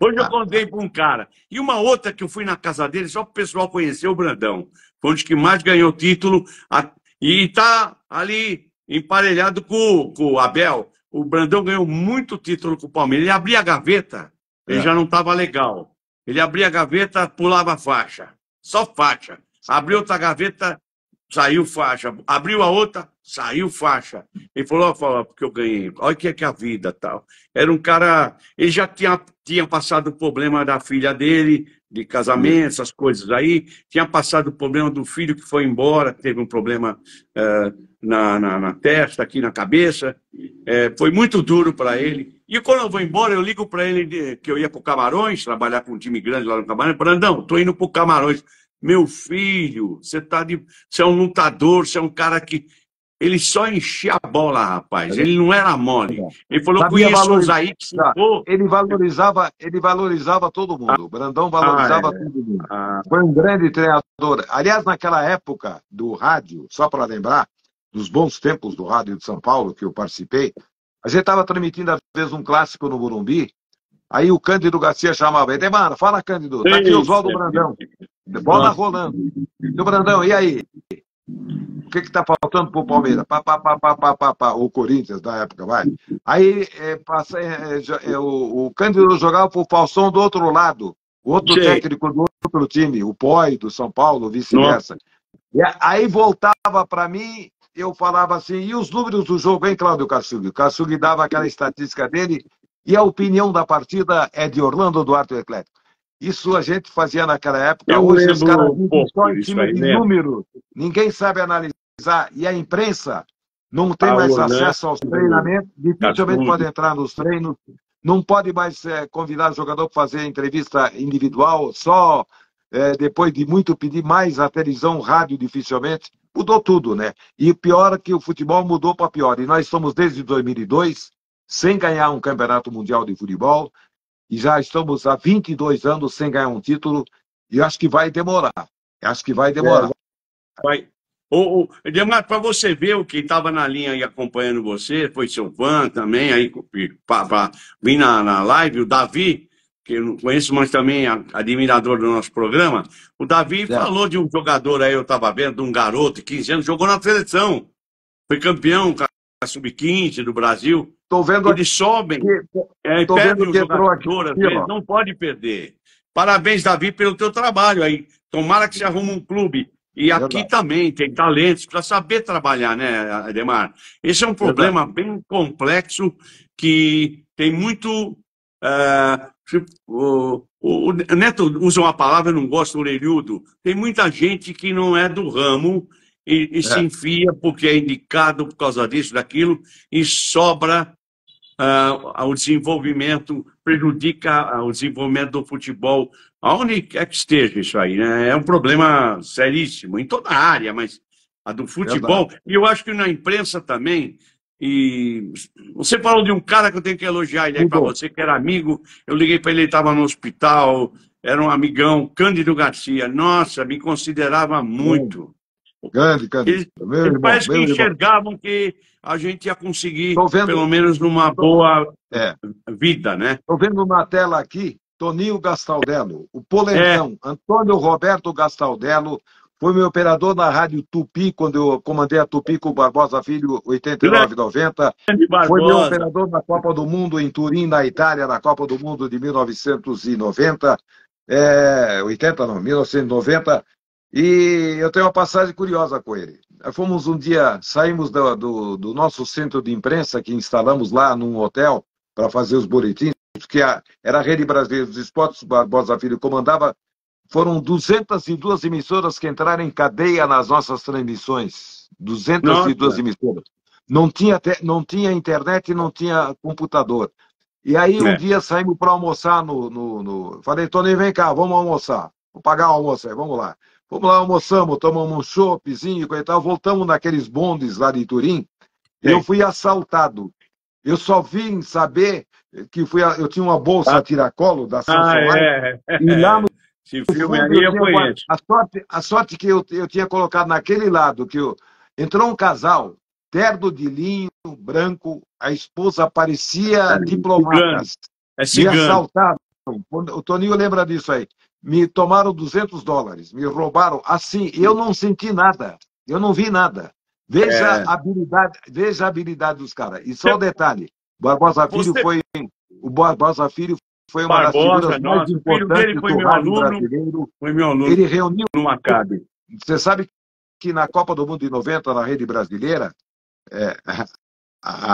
S2: Hoje eu contei para um cara. E uma outra que eu fui na casa dele, só para o pessoal conhecer o Brandão. Foi um dos que mais ganhou título. E está ali emparelhado com o Abel. O Brandão ganhou muito título com o Palmeiras. Ele abria a gaveta, ele já não estava legal. Ele abria a gaveta, pulava a faixa. Só faixa. Abriu outra gaveta, saiu faixa. Abriu a outra, saiu faixa. Ele falou, porque eu ganhei. Olha o que é a vida, tal. Era um cara... Ele já tinha passado o problema da filha dele, de casamento, essas coisas aí. Tinha passado o problema do filho que foi embora, que teve um problema na testa, aqui na cabeça. Foi muito duro para ele. E quando eu vou embora, eu ligo para ele que eu ia para o Camarões, trabalhar com um time grande lá no Camarões. Brandão, estou indo para o Camarões. Meu filho, você é um lutador, você é um cara que... Ele só enchia a bola, rapaz. Ele não era mole. Ele falou, conheço uns aí que se for...
S1: Ele valorizava todo mundo. O Brandão valorizava todo mundo. Foi um grande treinador. Aliás, naquela época do rádio, só para lembrar, dos bons tempos do rádio de São Paulo, que eu participei, a gente estava transmitindo, às vezes, um clássico no Morumbi. Aí o Cândido Garcia chamava, Edemar, fala, Cândido, tá aqui Oswaldo Brandão. Bola rolando. E o Brandão, e aí? O que está faltando para o Palmeiras? O Corinthians, da época, vai. Aí o Cândido jogava para o Falsão do outro lado. O outro técnico do outro time, o Poi, do São Paulo, vice-versa. E aí voltava para mim, eu falava assim, e os números do jogo, hein, Cláudio Kassug? O Kassug dava aquela estatística dele, e a opinião da partida é de Orlando Duarte Eclético. Isso a gente fazia naquela época. Hoje os caras vivem só em cima de números. Ninguém sabe analisar. E a imprensa não tem mais acesso aos treinamentos, dificilmente pode entrar nos treinos, não pode mais convidar o jogador para fazer entrevista individual, só depois de muito pedir mais a televisão, rádio, dificilmente. Mudou tudo, né? E pior é que o futebol mudou para pior. E nós estamos desde 2002 sem ganhar um campeonato mundial de futebol. E já estamos há 22 anos sem ganhar um título, e acho que vai demorar.
S2: Vai. Edemar, para você ver o que estava na linha aí acompanhando você, foi seu fã também, aí para vir na live, o Davi, que eu não conheço, mas também admirador do nosso programa, o Davi falou de um jogador aí, eu estava vendo, de um garoto de 15 anos, jogou na seleção, foi campeão com a Sub-15 do Brasil. Eles sobem, perdem o jogador, às vezes, não pode perder. Parabéns, Davi, pelo teu trabalho aí. Tomara que você arrume um clube. E aqui também tem talentos para saber trabalhar, né, Edemar? Esse é um problema bem complexo que tem muito... o Neto usa uma palavra, eu não gosto, orelhudo. Tem muita gente que não é do ramo e se enfia porque é indicado por causa disso, daquilo, e sobra o desenvolvimento, prejudica o desenvolvimento do futebol, aonde quer que esteja isso aí, né? É um problema seríssimo, em toda a área, mas a do futebol. E eu acho que na imprensa também E você falou de um cara que eu tenho que elogiar ele aí para
S1: Mudou.
S2: você, que era amigo. Eu liguei para ele, ele estava no hospital, era um amigão, Cândido Garcia. Nossa, me considerava muito.
S1: Grande, Cândido.
S2: Eles,
S1: Meu
S2: eles
S1: irmão,
S2: parece que
S1: meu irmão.
S2: enxergavam que a gente ia conseguir,
S1: Estou
S2: pelo
S1: vendo,
S2: menos, numa boa
S1: é,
S2: vida, né?
S1: tô vendo na tela aqui Toninho Gastaldello, o
S2: É,
S1: polentão, Antônio Roberto Gastaldello, foi meu operador na Rádio Tupi, quando eu comandei a Tupi com o Barbosa Filho, 89 90.
S2: grande
S1: Foi meu
S2: Barbosa.
S1: operador na Copa do Mundo em Turim, na Itália, na Copa do Mundo de 1990. 80 não, 1990. E eu tenho uma passagem curiosa com ele. Nós fomos um dia, saímos do nosso centro de imprensa, que instalamos lá num hotel, para fazer os boletins, que era a Rede Brasileira dos Esportes, o Barbosa Filho comandava. Foram 202 emissoras que entraram em cadeia nas nossas transmissões. 202
S2: Nossa.
S1: emissoras. Não tinha internet, não tinha computador. E aí um
S2: É.
S1: dia saímos para almoçar Falei, Toninho, vem cá, vamos almoçar. Vou pagar o almoço aí, vamos lá. Vamos lá, almoçamos, tomamos um choppzinho e tal, voltamos naqueles bondes lá de Turim, e eu fui assaltado. Eu só vim saber que eu tinha uma bolsa tiracolo da Samsonite,
S2: É.
S1: e lá
S2: Esse
S1: no
S2: filme
S1: fundo
S2: aí
S1: eu
S2: eu
S1: tinha
S2: conheço.
S1: a sorte que eu tinha colocado naquele lado, entrou um casal, terno de linho, branco, a esposa parecia
S2: Cigano.
S1: diplomata,
S2: É
S1: me
S2: cigano.
S1: assaltaram. O Toninho lembra disso aí. Me tomaram $200, me roubaram assim. Eu não senti nada, eu não vi nada.
S2: É.
S1: Veja a habilidade dos caras. E só o detalhe: Barbosa Filho
S2: Você,
S1: foi, o Barbosa Filho foi uma das figuras
S2: Barbosa,
S1: mais
S2: nossa, o filho dele
S1: importantes
S2: foi
S1: do
S2: meu
S1: rádio
S2: aluno,
S1: brasileiro.
S2: foi meu aluno
S1: Ele reuniu.
S2: no Maccabi.
S1: Você sabe que na Copa do Mundo de 90, na Rede Brasileira, é,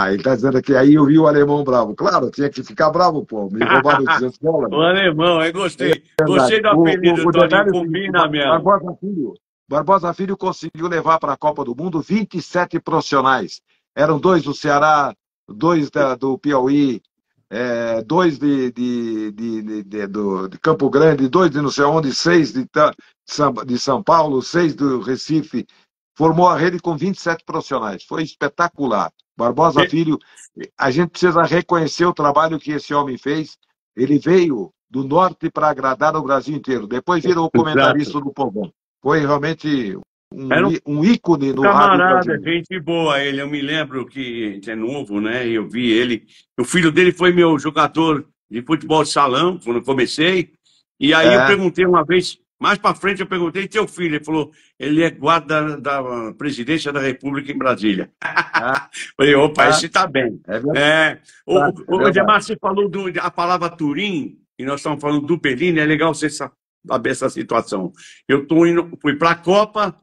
S1: ele está dizendo que aí eu vi o alemão bravo. Claro, tinha que ficar bravo, pô. Me roubaram $200.
S2: O alemão, eu gostei.
S1: Verdade.
S2: Gostei do apelido,
S1: O
S2: Toninho,
S1: detalhe é o seguinte,
S2: combina mesmo.
S1: Barbosa Filho conseguiu levar para a Copa do Mundo 27 profissionais. Eram dois do Ceará, dois do Piauí, dois de Campo Grande, dois de não sei onde, seis de São Paulo, seis do Recife. Formou a rede com 27 profissionais. Foi espetacular. Barbosa Filho, a gente precisa reconhecer o trabalho que esse homem fez. Ele veio do norte para agradar o Brasil inteiro. Depois virou
S2: Exato.
S1: comentarista do Povão. Foi realmente
S2: Era
S1: um ícone
S2: um
S1: no rádio
S2: camarada,
S1: brasileiro.
S2: gente boa ele. Eu me lembro que é novo, né? Eu vi ele. O filho dele foi meu jogador de futebol de salão, quando eu comecei. E aí eu
S1: É,
S2: perguntei uma vez, mais para frente, eu perguntei, e teu filho? Ele falou, ele é guarda da Presidência da República em Brasília.
S1: é,
S2: Falei, opa,
S1: é,
S2: esse tá bem.
S1: é verdade,
S2: É,
S1: é
S2: o
S1: verdade.
S2: Edmar, você falou a palavra Turim, e nós estamos falando do Bellini, é legal você saber essa situação. Fui para a Copa,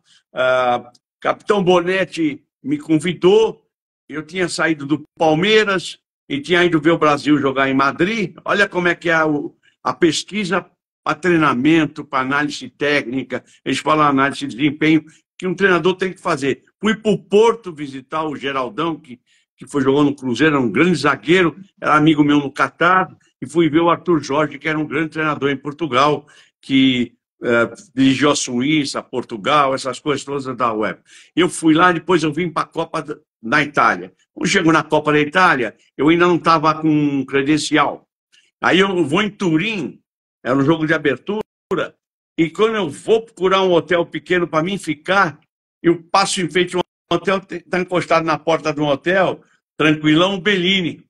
S2: Capitão Bonetti me convidou, eu tinha saído do Palmeiras e tinha ido ver o Brasil jogar em Madrid. Olha como é que é a pesquisa para treinamento, para análise técnica, eles falam análise de desempenho, que um treinador tem que fazer. Fui para o Porto visitar o Geraldão, que foi jogando no Cruzeiro, era um grande zagueiro, era amigo meu no Catar, e fui ver o Arthur Jorge, que era um grande treinador em Portugal, que dirigiu a Suíça, Portugal, essas coisas todas da web. Eu fui lá, depois eu vim para a Copa da Itália. Quando chego na Copa da Itália, eu ainda não estava com credencial. Aí eu vou em Turim, era um jogo de abertura, e quando eu vou procurar um hotel pequeno para mim ficar, eu passo em frente a um hotel, está encostado na porta de um hotel, tranquilão, Bellini.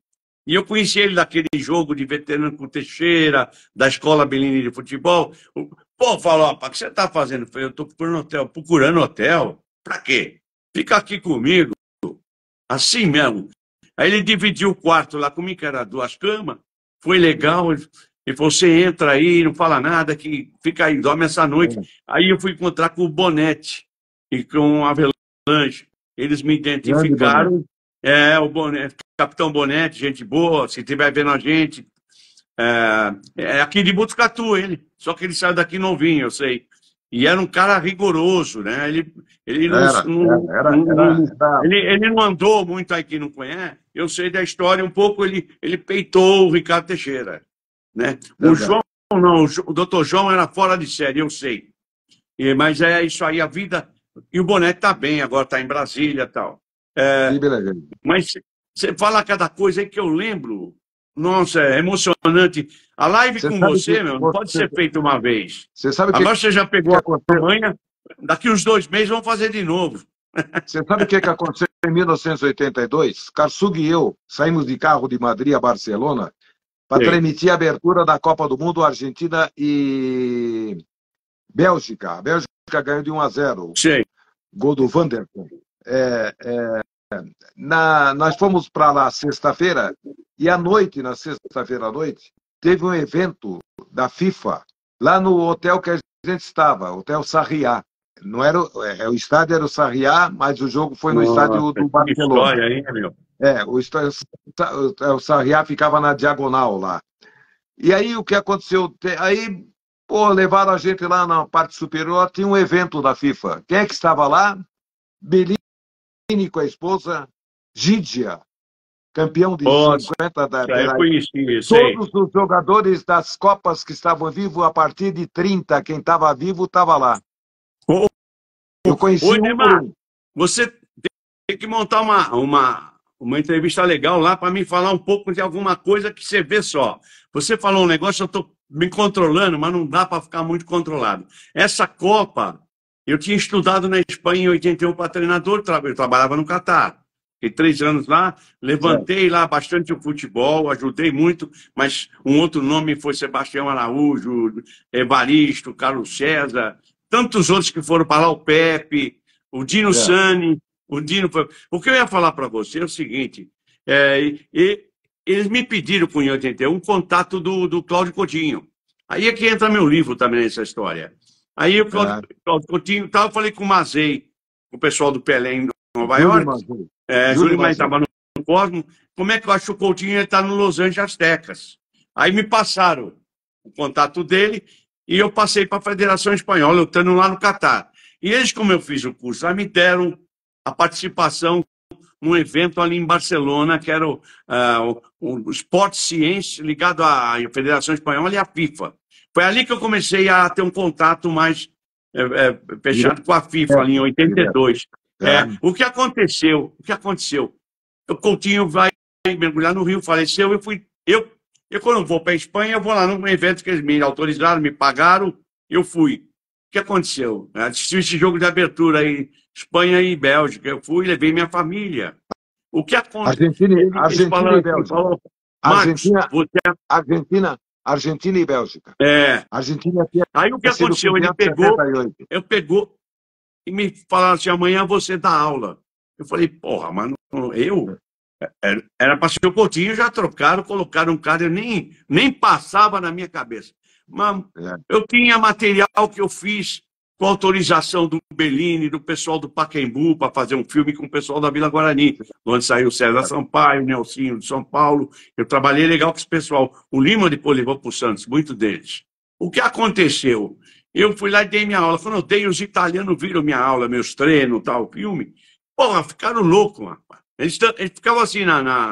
S2: E eu conheci ele daquele jogo de veterano com Teixeira, da Escola Bellini de Futebol. Pô, falou, o que você está fazendo? Eu falei, eu estou procurando hotel. Procurando hotel? Para quê? Fica aqui comigo. Assim mesmo. Aí ele dividiu o quarto lá comigo, que era duas camas. Foi legal. Ele falou, você entra aí, não fala nada, que fica aí, dorme essa noite. Aí eu fui encontrar com o Bonetti e com o Avelange. Eles me
S1: Grande Bonetti.
S2: identificaram. O Bonetti, Capitão Bonetti, gente boa, se estiver vendo a gente. É aqui de Botucatu, ele. Só que ele saiu daqui novinho, eu sei. E era um cara rigoroso, né? Ele não,
S1: Era,
S2: não,
S1: era,
S2: não,
S1: era,
S2: não-
S1: era,
S2: ele não andou muito aí que não conhece. Eu sei da história um pouco, ele peitou o Ricardo Teixeira, né? O
S1: verdade.
S2: João, não, o doutor João era fora de série, eu sei. Mas é isso aí, a vida. E o Bonetti está bem, agora está em Brasília e tal.
S1: Que beleza.
S2: Mas você fala cada coisa aí que eu lembro. Nossa, é emocionante. A live
S1: Você
S2: com
S1: sabe
S2: você, meu, não pode
S1: você,
S2: ser feita uma vez.
S1: você sabe
S2: Agora você já
S1: que
S2: pegou a
S1: aconteceu?
S2: manha, daqui uns 2 meses vamos fazer de novo.
S1: Você sabe o que aconteceu em 1982? Karsug e eu saímos de carro de Madrid a Barcelona para
S2: Sei,
S1: transmitir a abertura da Copa do Mundo Argentina e Bélgica. A Bélgica ganhou de 1-0,
S2: sei.
S1: gol do Wanderson. Nós fomos para lá sexta-feira e à noite, na sexta-feira à noite, teve um evento da FIFA lá no hotel que a gente estava, Hotel Sarriá. Não era, o estádio era o Sarriá, mas o jogo foi no estádio
S2: Nossa,
S1: do
S2: que
S1: Barcelona.
S2: história aí, meu.
S1: O Sarriá ficava na diagonal lá. E aí o que aconteceu? Aí, pô, levaram a gente lá na parte superior, tinha um evento da FIFA. Quem é que estava lá? Bellini com a esposa, Gídia, campeão de
S2: Nossa,
S1: 50
S2: eu conheci, eu sei.
S1: todos os jogadores das Copas que estavam vivos, a partir de 30, quem estava vivo estava lá.
S2: Ô,
S1: Eu
S2: ô,
S1: conheci um por
S2: Edemar,
S1: um.
S2: você tem que montar uma entrevista legal lá para me falar um pouco de alguma coisa que você vê só. Você falou um negócio, eu estou me controlando, mas não dá para ficar muito controlado. Essa Copa, eu tinha estudado na Espanha em 81 para treinador, eu trabalhava no Catar. Fiquei 3 anos lá,
S1: Certo.
S2: levantei lá bastante o futebol, ajudei muito, mas um outro nome foi Sebastião Araújo, Evaristo, Carlos César, tantos outros que foram para lá, o Pepe, o Dino
S1: Certo.
S2: Sani, o Dino foi... O que eu ia falar para você é o seguinte: eles me pediram, com em 81, um contato do Cláudio Coutinho. Aí é que entra meu livro também nessa história. Aí o Cláudio,
S1: É.
S2: Cláudio Coutinho, eu falei com o Mazei, o pessoal do Pelé em Nova
S1: Júlio
S2: York,
S1: Mazei. Júlio
S2: Júlio Maia
S1: Mazei.
S2: estava no Cosmo. Como é que eu acho que o Coutinho está no Los Angeles Aztecas? Aí me passaram o contato dele e eu passei para a Federação Espanhola, eu estando lá no Catar. E eles, como eu fiz o curso, lá me deram a participação num evento ali em Barcelona, que era o Sport Science, ligado à Federação Espanhola e à FIFA. Foi ali que eu comecei a ter um contato mais fechado com a FIFA, ali em
S1: Direto.
S2: 82.
S1: É.
S2: O que aconteceu? O que aconteceu? O Coutinho vai mergulhar no Rio, faleceu, eu quando vou para a Espanha, eu vou lá num evento que eles me autorizaram, me pagaram, eu fui. O que aconteceu? Assisti esse jogo de abertura aí, Espanha e Bélgica, eu fui e levei minha família. O que aconteceu? Eles
S1: Argentina
S2: falaram
S1: e
S2: assim,
S1: Bélgica.
S2: Marcos,
S1: Argentina,
S2: você...
S1: Argentina e Bélgica.
S2: É...
S1: A Argentina tinha
S2: Aí o que
S1: sido
S2: aconteceu?
S1: campeão em 78.
S2: Eu pegou e me falaram assim, amanhã você dá aula. Eu falei, porra, mas eu? Era para ser o Coutinho, já trocaram, colocaram um cara, eu nem passava na minha cabeça. Mas
S1: É.
S2: eu tinha material que eu fiz com autorização do Bellini, do pessoal do Pacaembu, para fazer um filme com o pessoal da Vila Guarani, onde saiu o César Sampaio, o Nelsinho de São Paulo. Eu trabalhei legal com esse pessoal. O Lima depois levou para o Santos, muitos deles. O que aconteceu? Eu fui lá e dei minha aula. Quando eu dei, os italianos viram minha aula, meus treinos, tal, filme. Porra, ficaram loucos, rapaz. Eles ficavam assim,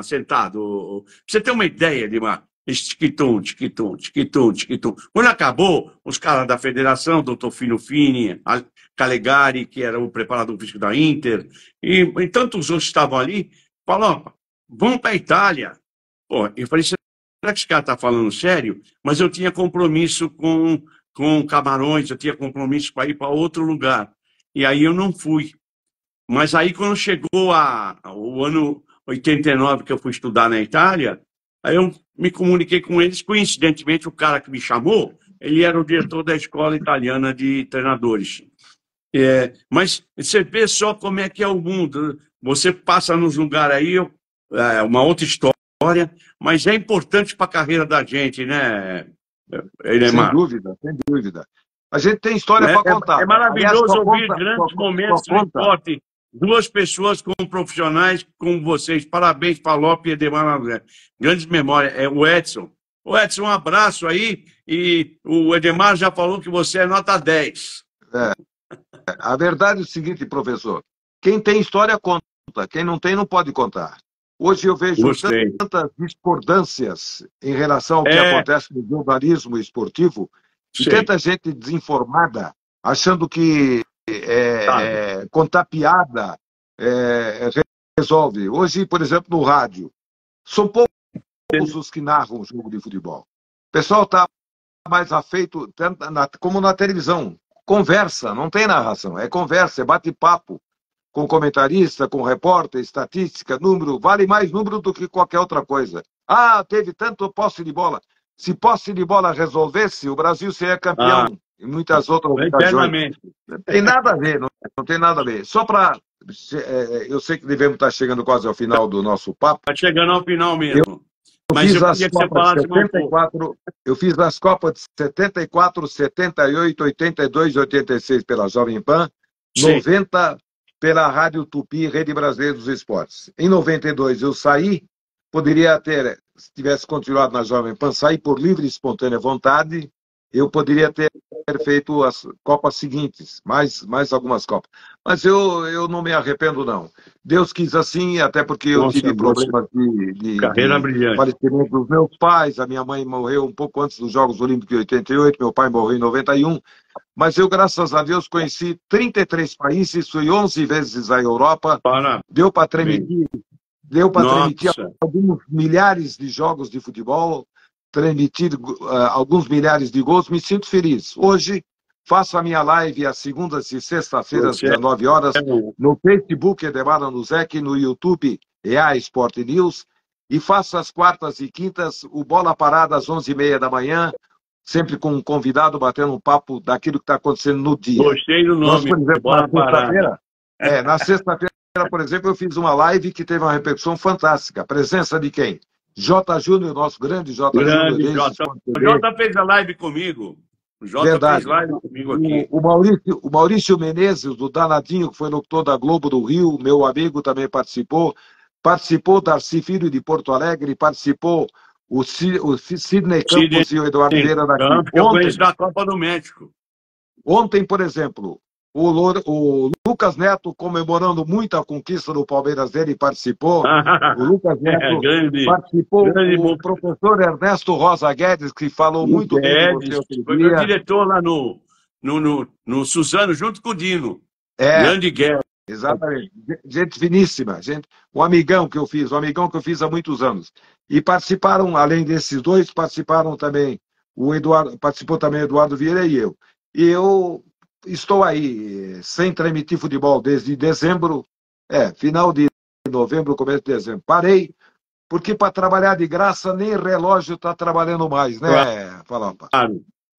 S2: sentado. Pra você ter uma ideia de uma. Tiquitum, tiquitum, tiquitum, tiquitum. Quando acabou, os caras da federação, doutor Fino Fini, Calegari, que era o preparador físico da Inter, e tantos outros estavam ali, falaram: vamos para a Itália. Pô, eu falei: será que esse cara está falando sério? Mas eu tinha compromisso com Camarões, eu tinha compromisso para ir para outro lugar. E aí eu não fui. Mas aí, quando chegou o ano 89, que eu fui estudar na Itália, aí eu me comuniquei com eles. Coincidentemente, o cara que me chamou, ele era o diretor da Escola Italiana de Treinadores. Mas você vê só como é que é o mundo. Você passa nos lugares aí, uma outra história, mas é importante para a carreira da gente, né,
S1: Sem
S2: Edemar?
S1: dúvida, sem dúvida. A gente tem história para contar.
S2: É
S1: Aliás,
S2: maravilhoso ouvir grandes momentos no
S1: conta.
S2: esporte. Duas pessoas como profissionais como vocês. Parabéns, Palop e Edemar André. Grandes memórias. É o Edson. O Edson, um abraço aí. E o Edemar já falou que você é nota 10.
S1: A verdade é o seguinte, professor. Quem tem história conta. Quem não tem, não pode contar. Hoje eu vejo
S2: Gostei.
S1: tantas discordâncias em relação ao que acontece no jornalismo esportivo e tanta gente desinformada, achando que contar piada, resolve. Hoje, por exemplo, no rádio, são poucos os que narram o jogo de futebol. O pessoal está mais afeito, como na televisão. Conversa, não tem narração, é conversa, é bate-papo com comentarista, com repórter, estatística, número, vale mais número do que qualquer outra coisa. Ah, teve tanto posse de bola. Se posse de bola resolvesse, o Brasil seria campeão em muitas outras ocasiões. Não tem nada a ver, não tem nada a ver. Só para... eu sei que devemos estar chegando quase ao final do nosso papo.
S2: Está chegando ao final mesmo.
S1: Eu fiz as Copas de 74, 78, 82 e 86 pela Jovem Pan, sim. 90 pela Rádio Tupi, Rede Brasileira dos Esportes. Em 92 eu saí, poderia ter, se tivesse continuado na Jovem Pan, sair por livre e espontânea vontade, eu poderia ter feito as Copas seguintes, mais algumas Copas. Mas eu não me arrependo, não. Deus quis assim, até porque eu tive problemas de falecimento dos meus pais. A minha mãe morreu um pouco antes dos Jogos Olímpicos de 88, meu pai morreu em 91. Mas eu, graças a Deus, conheci 33 países, fui 11 vezes à Europa. Deu para transmitir alguns milhares de jogos de futebol, transmitir alguns milhares de gols, me sinto feliz. Hoje, faço a minha live às segundas e sextas-feiras, às 19 horas, no Facebook, Edemar Danuzek, no YouTube, EA Sport News, e faço às quartas e quintas o Bola Parada às 11h30 da manhã, sempre com um convidado batendo um papo daquilo que está acontecendo no dia.
S2: Gostei do nome,
S1: por exemplo, na sexta-feira, por exemplo, eu fiz uma live que teve uma repercussão fantástica. A presença de quem? J. Júnior, nosso grande J. Júnior.
S2: J fez a live comigo. O J fez live comigo aqui.
S1: O Maurício Menezes, do Danadinho, que foi locutor da Globo do Rio, meu amigo, também participou. Participou Darcy Filho de Porto Alegre, participou o Sidney Campos e o Eduardo Vieira daqui.
S2: Eu conheço da Copa do México.
S1: Ontem, por exemplo, o Lucas Neto, comemorando muito a conquista do Palmeiras dele, participou. O Lucas Neto participou. O professor Ernesto Rosa Guedes, que falou muito bem de você.
S2: Foi meu diretor lá no Suzano, junto com o Dino. Grande Guedes.
S1: Exatamente. Gente finíssima. Um amigão que eu fiz há muitos anos. E participaram, além desses dois, participaram também participou também o Eduardo Vieira e eu. E eu estou aí, sem transmitir futebol desde dezembro, final de novembro, começo de dezembro. Parei, porque para trabalhar de graça, nem relógio está trabalhando mais, né, Falopa?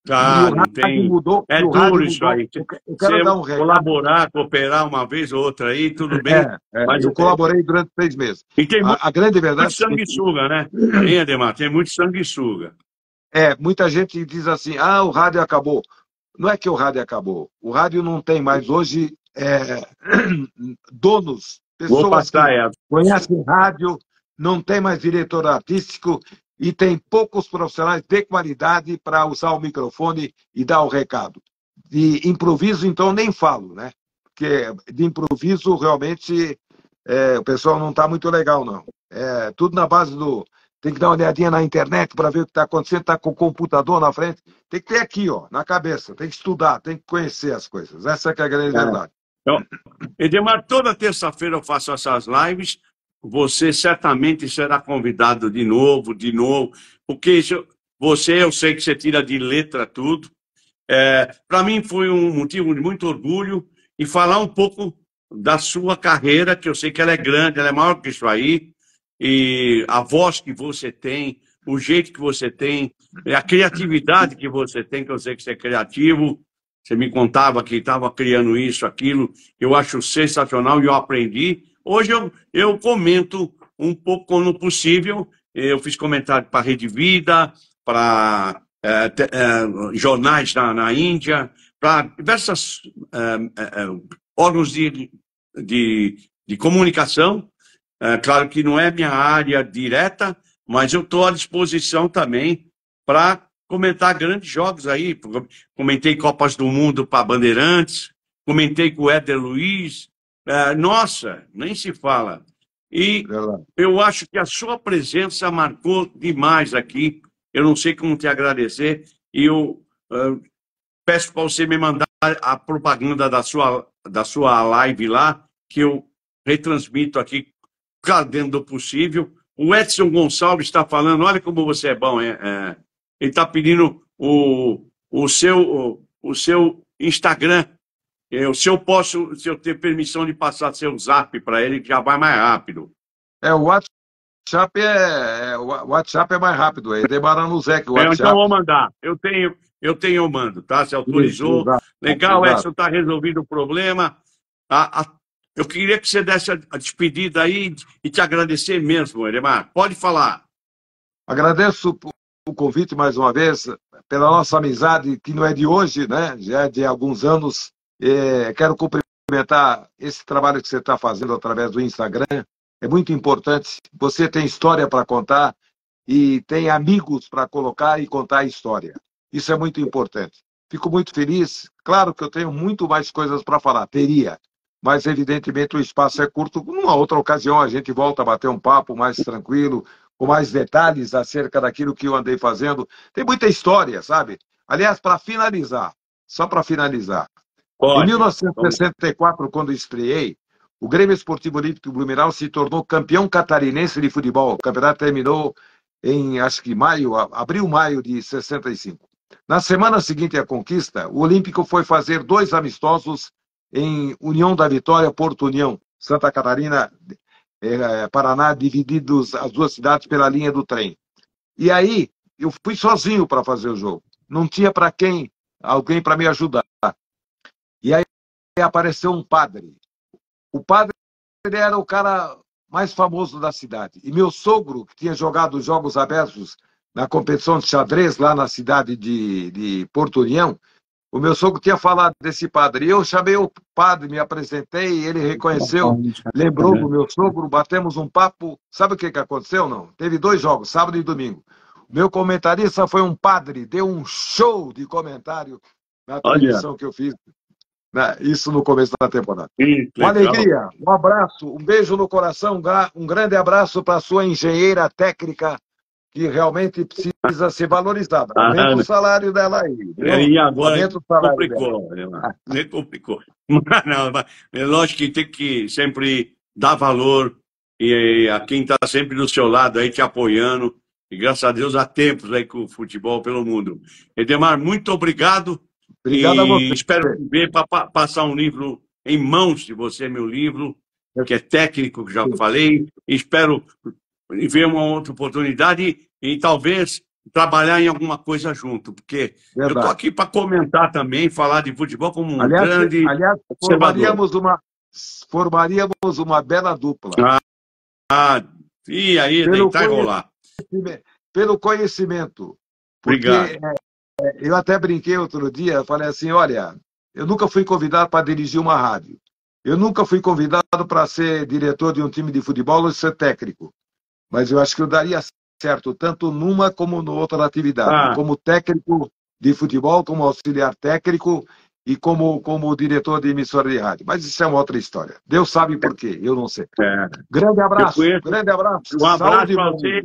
S2: Claro, tem.
S1: Mudou,
S2: é duro isso aí.
S1: Eu quero dar um recado.
S2: Colaborar, cooperar uma vez ou outra aí, tudo bem.
S1: Mas eu colaborei durante 3 meses.
S2: E tem
S1: a grande verdade.
S2: Muito sanguessuga, né? Tem, Ademar, tem muito sanguessuga.
S1: Muita gente diz assim: o rádio acabou. Não é que o rádio acabou. O rádio não tem mais hoje donos, pessoas que conhecem rádio, não tem mais diretor artístico e tem poucos profissionais de qualidade para usar o microfone e dar o recado. De improviso, então, nem falo, né? Porque de improviso, realmente, o pessoal não está muito legal, não. Tudo na base do... Tem que dar uma olhadinha na internet para ver o que está acontecendo, está com o computador na frente. Tem que ter aqui, na cabeça. Tem que estudar, tem que conhecer as coisas. Essa que é a grande verdade.
S2: Então, Edemar, toda terça-feira eu faço essas lives. Você certamente será convidado de novo, porque eu sei que você tira de letra tudo. Para mim foi um motivo de muito orgulho e falar um pouco da sua carreira, que eu sei que ela é grande, ela é maior que isso aí, e a voz que você tem, o jeito que você tem, a criatividade que você tem, que eu sei que você é criativo. Você me contava que estava criando isso, aquilo, eu acho sensacional e eu aprendi. Hoje eu comento um pouco quando possível. Eu fiz comentário para a Rede Vida, para jornais na Índia, para diversos órgãos de comunicação. Claro que não é minha área direta, mas eu estou à disposição também para comentar grandes jogos aí. Comentei Copas do Mundo para Bandeirantes, comentei com o Éder Luiz. Nossa, nem se fala. E eu acho que a sua presença marcou demais aqui. Eu não sei como te agradecer. E eu peço para você me mandar a propaganda da sua live lá, que eu retransmito aqui claro, dentro do possível. O Edson Gonçalves está falando, olha como você é bom. Ele está pedindo o seu Instagram. Se eu ter permissão de passar seu zap para ele, que já vai mais rápido.
S1: O WhatsApp é mais rápido, é demora no Zé que o WhatsApp.
S2: Então vou mandar. Eu mando, tá? Se autorizou.
S1: Isso,
S2: Legal,
S1: exato.
S2: Edson, está resolvido o problema. Eu queria que você desse a despedida aí e te agradecer mesmo, Edmar. Pode falar.
S1: Agradeço o convite mais uma vez, pela nossa amizade, que não é de hoje, né? Já é de alguns anos. Quero cumprimentar esse trabalho que você está fazendo através do Instagram. É muito importante. Você tem história para contar e tem amigos para colocar e contar a história. Isso é muito importante. Fico muito feliz. Claro que eu tenho muito mais coisas para falar, teria. Mas, evidentemente, o espaço é curto. Numa outra ocasião, a gente volta a bater um papo mais tranquilo, com mais detalhes acerca daquilo que eu andei fazendo. Tem muita história, sabe? Aliás, para finalizar, só para finalizar, em 1964, quando estreei, o Grêmio Esportivo Olímpico Blumenau se tornou campeão catarinense de futebol. O campeonato terminou em, acho que abril, maio de 65. Na semana seguinte à conquista, o Olímpico foi fazer 2 amistosos em União da Vitória, Porto União, Santa Catarina, Paraná, divididos as 2 cidades pela linha do trem. E aí, eu fui sozinho para fazer o jogo. Não tinha alguém para me ajudar. E aí apareceu um padre. O padre era o cara mais famoso da cidade. E meu sogro, que tinha jogado os Jogos Abertos na competição de xadrez lá na cidade de Porto União, o meu sogro tinha falado desse padre. E eu chamei o padre, me apresentei, ele reconheceu, lembrou do meu sogro, batemos um papo. Sabe o que aconteceu? Não. Teve 2 jogos, sábado e domingo. O meu comentarista foi um padre, deu um show de comentário na transmissão que eu fiz. Isso no começo da temporada. Uma alegria, um abraço, um beijo no coração, um grande abraço para a sua engenheira técnica, que realmente precisa ser valorizada. Aumenta o salário dela aí.
S2: E agora complicou. É lógico que tem que sempre dar valor a quem está sempre do seu lado aí, te apoiando. E graças a Deus há tempos aí com o futebol pelo mundo. Edmar, muito obrigado.
S1: Obrigado a você.
S2: Espero ver para passar um livro em mãos de você, meu livro, que é técnico, que já falei. Espero ver uma outra oportunidade e talvez trabalhar em alguma coisa junto, porque eu estou aqui para comentar também, falar de futebol como um grande
S1: formaríamos uma bela dupla.
S2: E aí, deitar e rolar.
S1: Pelo conhecimento.
S2: Obrigado.
S1: Eu até brinquei outro dia, falei assim, olha, eu nunca fui convidado para dirigir uma rádio. Eu nunca fui convidado para ser diretor de um time de futebol ou ser técnico. Mas eu acho que eu daria certo, tanto numa como na outra atividade. Como técnico de futebol, como auxiliar técnico e como diretor de emissora de rádio. Mas isso é uma outra história. Deus sabe por quê, eu não sei. Grande abraço, grande abraço.
S2: Um abraço para você.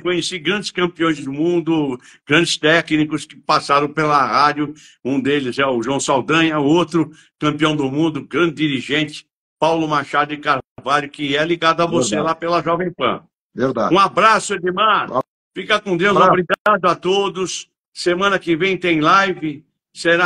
S2: Conheci grandes campeões do mundo, grandes técnicos que passaram pela rádio. Um deles é o João Saldanha, o outro campeão do mundo, grande dirigente, Paulo Machado de Carvalho, que é ligado a você lá pela Jovem Pan.
S1: Verdade.
S2: Um abraço, Edmar. Fica com Deus. Obrigado a todos. Semana que vem tem live. Será